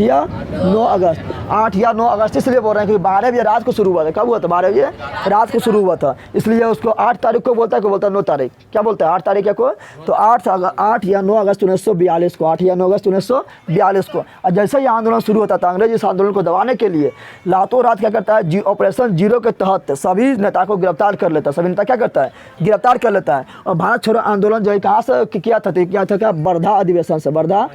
या 9 अगस्त इसलिए बोल रहे हैं कि 12 बजे रात को शुरू हुआ था। कब हुआ था, 12 बजे रात को शुरू हुआ था, इसलिए उसको 8 तारीख को बोलता है, को बोलता है 9 तारीख, क्या बोलता है 8 तारीख को, तो 8 या 9 अगस्त 1942 को, 8 या 9 अगस्त 1942 को। और जैसे ही आंदोलन शुरू होता था, अंग्रेज इस आंदोलन को दबाने के लिए रातों रात क्या करता है, ऑपरेशन जीरो के तहत सभी नेता को गिरफ्तार कर लेता है। सभी नेता क्या करता है, गिरफ्तार कर लेता है। और भारत छोड़ो आंदोलन जो है कहाँ से किया था, तो क्या था, क्या वर्धा अधिवेशन से। वर्धा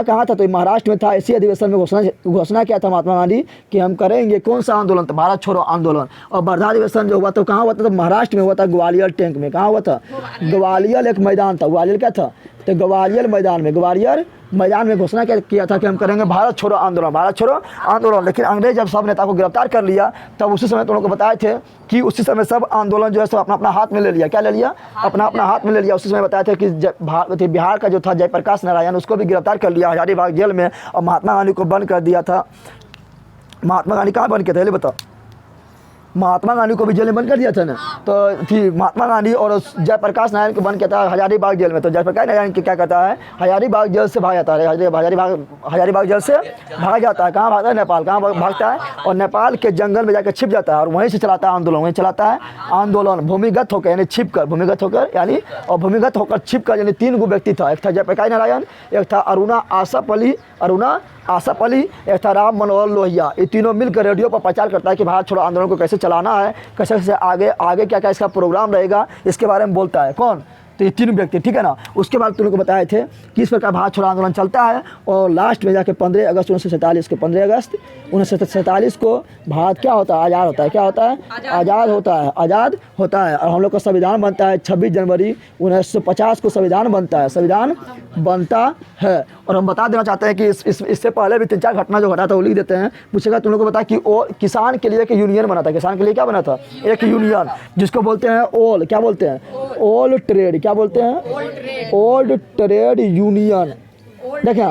कहाँ था, तो महाराष्ट्र में था। इसी अधिवेशन में घोषणा किया था महात्मा गांधी कि हम करेंगे कौन सा आंदोलन, तो भारत छोड़ो आंदोलन। और वर्धा अधिवेशन जो हुआ तो कहाँ हुआ था, तो महाराष्ट्र में हुआ था, ग्वालियर टैंक में। कहाँ हुआ था, ग्वालियर एक मैदान था, ग्वालियर क्या था, तो ग्वालियर मैदान में घोषणा किया था कि हम करेंगे भारत छोड़ो आंदोलन। लेकिन अंग्रेज जब सब नेता को गिरफ्तार कर लिया, तब उसी समय तो उनको बताए थे कि उसी समय सब आंदोलन जो है सब अपना हाथ में ले लिया। क्या ले लिया, अपना हाथ में ले लिया। उसी समय बताया था कि बिहार का जो था जयप्रकाश नारायण, उसको भी गिरफ्तार कर लिया हजारीबाग जेल में, और महात्मा गांधी को बंद कर दिया था। महात्मा गांधी कहाँ बंद किया था, बताओ, महात्मा गांधी को भी जेल में बंद कर दिया था ना, तो थी महात्मा गांधी और जयप्रकाश नारायण को बंद किया था हजारीबाग जेल में। तो जयप्रकाश नारायण क्या करता है, हजारीबाग जेल से भाग जाता है, हजारीबाग जेल से भाग जाता है। कहाँ भागता है, नेपाल। कहाँ भागता है, और नेपाल के जंगल में जाकर छिप जाता है, और वहीं से चलाता है आंदोलन, भूमिगत होकर यानी छिप कर, भूमिगत होकर छिप कर, यानी 3 गो व्यक्ति था। एक था जयप्रकाश नारायण, एक था अरुणा आसफ अली, एक था राम मनोहर लोहिया। ये तीनों मिलकर रेडियो पर प्रचार करता है कि भारत छोड़ो आंदोलन को कैसे चलाना है, कैसे आगे क्या इसका प्रोग्राम रहेगा, इसके बारे में बोलता है। कौन, तो ये 3 व्यक्ति, ठीक है ना। उसके बाद तुम लोग को बताए थे किस प्रकार भारत छोड़ो आंदोलन चलता है, और लास्ट में जाके 15 अगस्त 1947 को भारत क्या होता है, आज़ाद होता है। क्या होता है, आज़ाद होता है। और हम लोग का संविधान बनता है 26 जनवरी 1950 को संविधान बनता है। और हम बता देना चाहते हैं कि इससे पहले भी 3-4 घटना जो घटा था वो लिख देते हैं। पूछेगा तुम लोग को बता कि किसान के लिए एक यूनियन बना था। किसान के लिए क्या बना था, एक यूनियन, जिसको बोलते हैं ओल, क्या बोलते हैं, ओल ट्रेड, क्या बोलते हैं, ओल्ड ट्रेड यूनियन। देखें,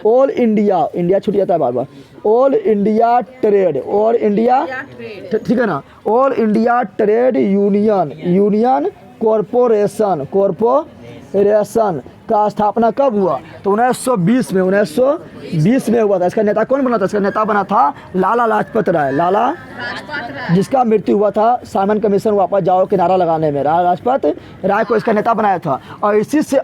ऑल इंडिया छूट जाता है बार, ऑल इंडिया ट्रेड, ठीक है ना, all India trade union corporation का स्थापना कब हुआ, तो 1920 में हुआ था। इसका नेता कौन बना था, इसका नेता बना था लाला लाजपत राय, जिसका मृत्यु हुआ था साइमन कमीशन वापस जाओ के नारा लगाने में। लाला लाजपत राय को इसका नेता बनाया था। और इसी से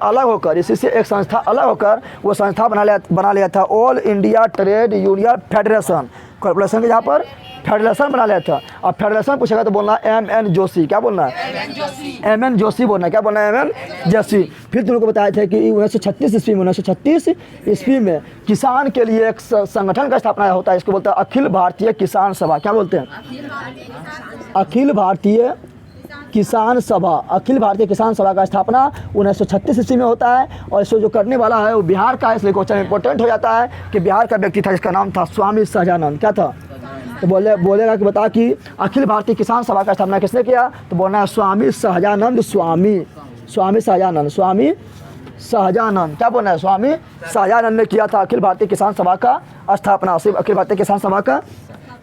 एक संस्था अलग होकर वो संस्था बना लिया था all India trade union federation corporation के, जहाँ पर फेडरेशन बना लिया था। और फेडरेशन पूछेगा तो बोलना MN जोशी, क्या बोलना है, MN जोशी बोलना, क्या बोलना है, MN जोशी। फिर तुम लोग को बताया था कि 1936 ईस्वी में किसान के लिए एक संगठन का स्थापना होता है, इसको बोलते हैं अखिल भारतीय किसान सभा। क्या बोलते हैं, अखिल भारतीय किसान सभा का स्थापना 1936 ईस्वी में होता है। और इसको जो करने वाला है वो बिहार का है, इसलिए क्वेश्चन इंपॉर्टेंट हो जाता है कि बिहार का व्यक्ति था जिसका नाम था स्वामी सहजानंद। क्या था, तो बोलेगा कि बता कि अखिल भारतीय किसान सभा का स्थापना किसने किया, तो बोलना है स्वामी सहजानंद, क्या बोलना है, स्वामी सहजानंद ने किया था अखिल भारतीय किसान सभा का स्थापना, सिर्फ अखिल भारतीय किसान सभा का।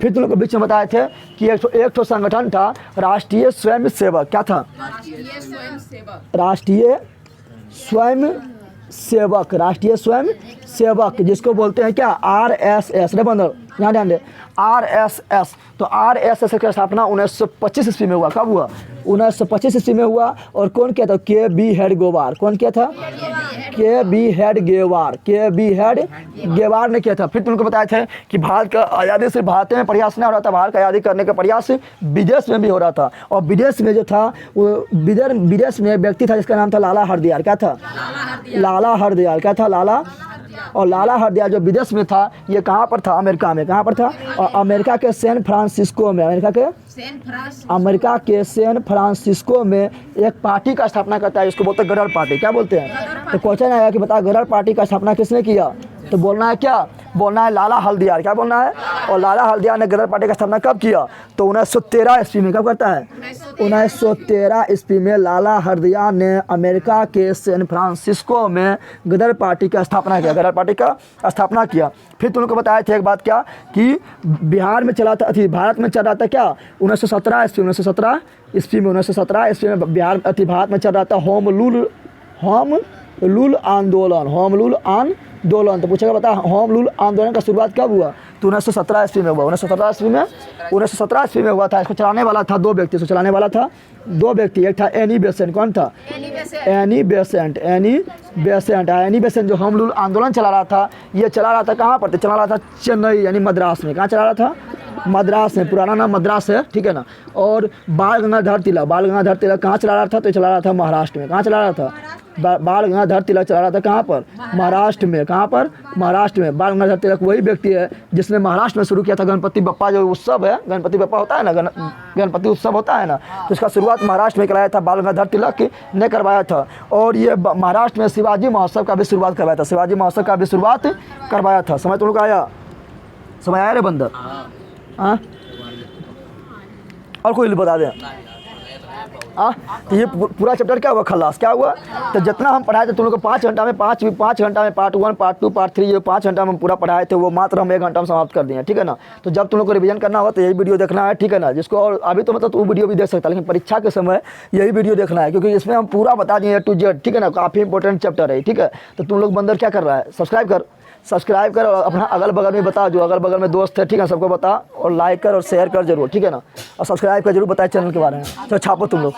फिर तुम लोग को बीच में बताए थे कि एक संगठन था राष्ट्रीय स्वयं सेवक। क्या था, राष्ट्रीय स्वयं सेवक, जिसको बोलते हैं क्या, RSS। यहाँ ध्यान दे, RSS। तो RSS की स्थापना 1925 ईस्वी में हुआ। कब हुआ, 1925 ईस्वी में हुआ। और कौन किया था, KB हेडगेवार। कौन किया था, KB हेडगेवार ने किया था। फिर तुमको बताए थे कि भारत का आज़ादी सिर्फ भारत में प्रयास नहीं हो रहा था, भारत का आज़ादी करने का प्रयास विदेश में भी हो रहा था। और विदेश में जो था वो विदेश में व्यक्ति था जिसका नाम था लाला हरदयाल। क्या था, लाला हरदयाल। क्या था, लाला। और लाला हरदयाल जो विदेश में था, ये कहाँ पर था, अमेरिका में। कहाँ पर था, और अमेरिका के सैन फ्रांसिस्को में, अमेरिका के सैन फ्रांसिस्को में एक पार्टी का स्थापना करता है, इसको बोलते हैं गदर पार्टी। क्या बोलते हैं, तो क्वेश्चन आया कि बता गदर पार्टी का स्थापना किसने किया, तो बोलना है क्या, बोलना है लाला हल्दियार, क्या बोलना है। और लाला हल्दियार ने गदर पार्टी का स्थापना कब किया, तो 1913 ईस्वी में। कब करता है, 1913 ईस्वी में लाला हल्दियार ने अमेरिका के सैन फ्रांसिस्को में गदर पार्टी का स्थापना किया, गदर पार्टी का स्थापना किया। फिर तुम लोग को बताया था एक बात क्या, कि बिहार में चला था, भारत में चल रहा था क्या, 1917 ईस्वी, 1917 ईस्वी में, 1917 ईस्वी में बिहार भारत में चल रहा था होम रूल आंदोलन। तो पूछेगा बता होम रूल आंदोलन का शुरुआत कब हुआ, तो 1917 ईस्वी में हुआ। 1917 ईस्वी में हुआ था। इसको चलाने वाला था दो व्यक्ति, एक था एनी बेसेंट। कौन था, एनी बेसेंट जो होम रूल आंदोलन चला रहा था, ये चला रहा था कहाँ पर, चला रहा था चेन्नई यानी मद्रास में। कहाँ चला रहा था, मद्रास में, पुराना नाम मद्रास है, ठीक है ना। और बाल गंगाधर तिलक कहाँ चला रहा था, तो चला रहा था महाराष्ट्र में। कहाँ चला रहा था, बाल गंगाधर तिलक चला रहा था कहाँ पर, महाराष्ट्र में। कहाँ पर, महाराष्ट्र में। बाल गंगाधर तिलक वही व्यक्ति है जिसने महाराष्ट्र में शुरू किया था गणपति बप्पा जो उत्सव है, गणपति बप्पा होता है ना, गणपति उत्सव होता है ना, तो इसका शुरुआत महाराष्ट्र में कराया था, बाल गंगाधर तिलक ने करवाया था। और ये महाराष्ट्र में शिवाजी महोत्सव का भी शुरुआत करवाया था, समझ तुम लोग आया, समझ आया रे बंदर। हाँ, और कोई बता दें। हाँ, तो ये पूरा चैप्टर क्या हुआ, खल्लास क्या हुआ। तो जितना हम पढ़ाए थे तुम लोग को 5 घंटा में, 5 घंटा में पार्ट 1 पार्ट 2 पार्ट 3 ये 5 घंटा में पूरा पढ़ाए थे, वो मात्र हम 1 घंटा में समाप्त कर दिए, ठीक है ना। तो जब तुम लोग को रिवीजन करना होगा तो यही वीडियो देखना है, ठीक है ना। जिसको और अभी तो मतलब तो वो वीडियो भी देख सकता है, लेकिन परीक्षा के समय यही वीडियो देखना है, क्योंकि इसमें हम पूरा बता दिए A to Z, ठीक है ना। काफ़ी इंपॉर्टेंट चैप्टर है, ठीक है। तो तुम लोग बंदर क्या कर रहा है, सब्सक्राइब कर और अपना अगल बगल में बता, जो अगल बगल में दोस्त है, ठीक है, सबको बता, और लाइक कर और शेयर कर जरूर, ठीक है ना। और सब्सक्राइब कर जरूर, बताए चैनल के बारे में। तो छापो तुम लोग।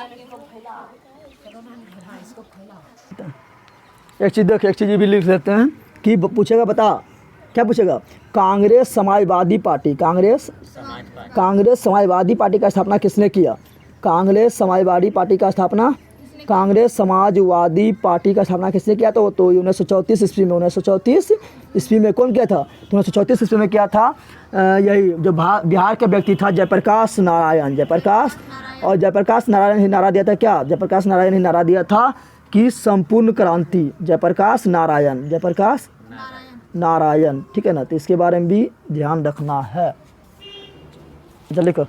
एक चीज़ देख, एक चीज़ भी लिख लेते हैं कि पूछेगा, बता क्या पूछेगा, कांग्रेस समाजवादी पार्टी का स्थापना किसने किया, कांग्रेस समाजवादी पार्टी का स्थापना किसने किया, तो 1934 ईस्वी में। 1934 ईस्वी में कौन किया था, तो 1934 ईस्वी में किया था यही जो बिहार के व्यक्ति था जयप्रकाश नारायण। जयप्रकाश नारायण ही नारा दिया था क्या, जयप्रकाश नारायण ही नारा दिया था कि संपूर्ण क्रांति, जयप्रकाश नारायण, ठीक है ना। तो इसके बारे में भी ध्यान रखना है। जल्दी कर।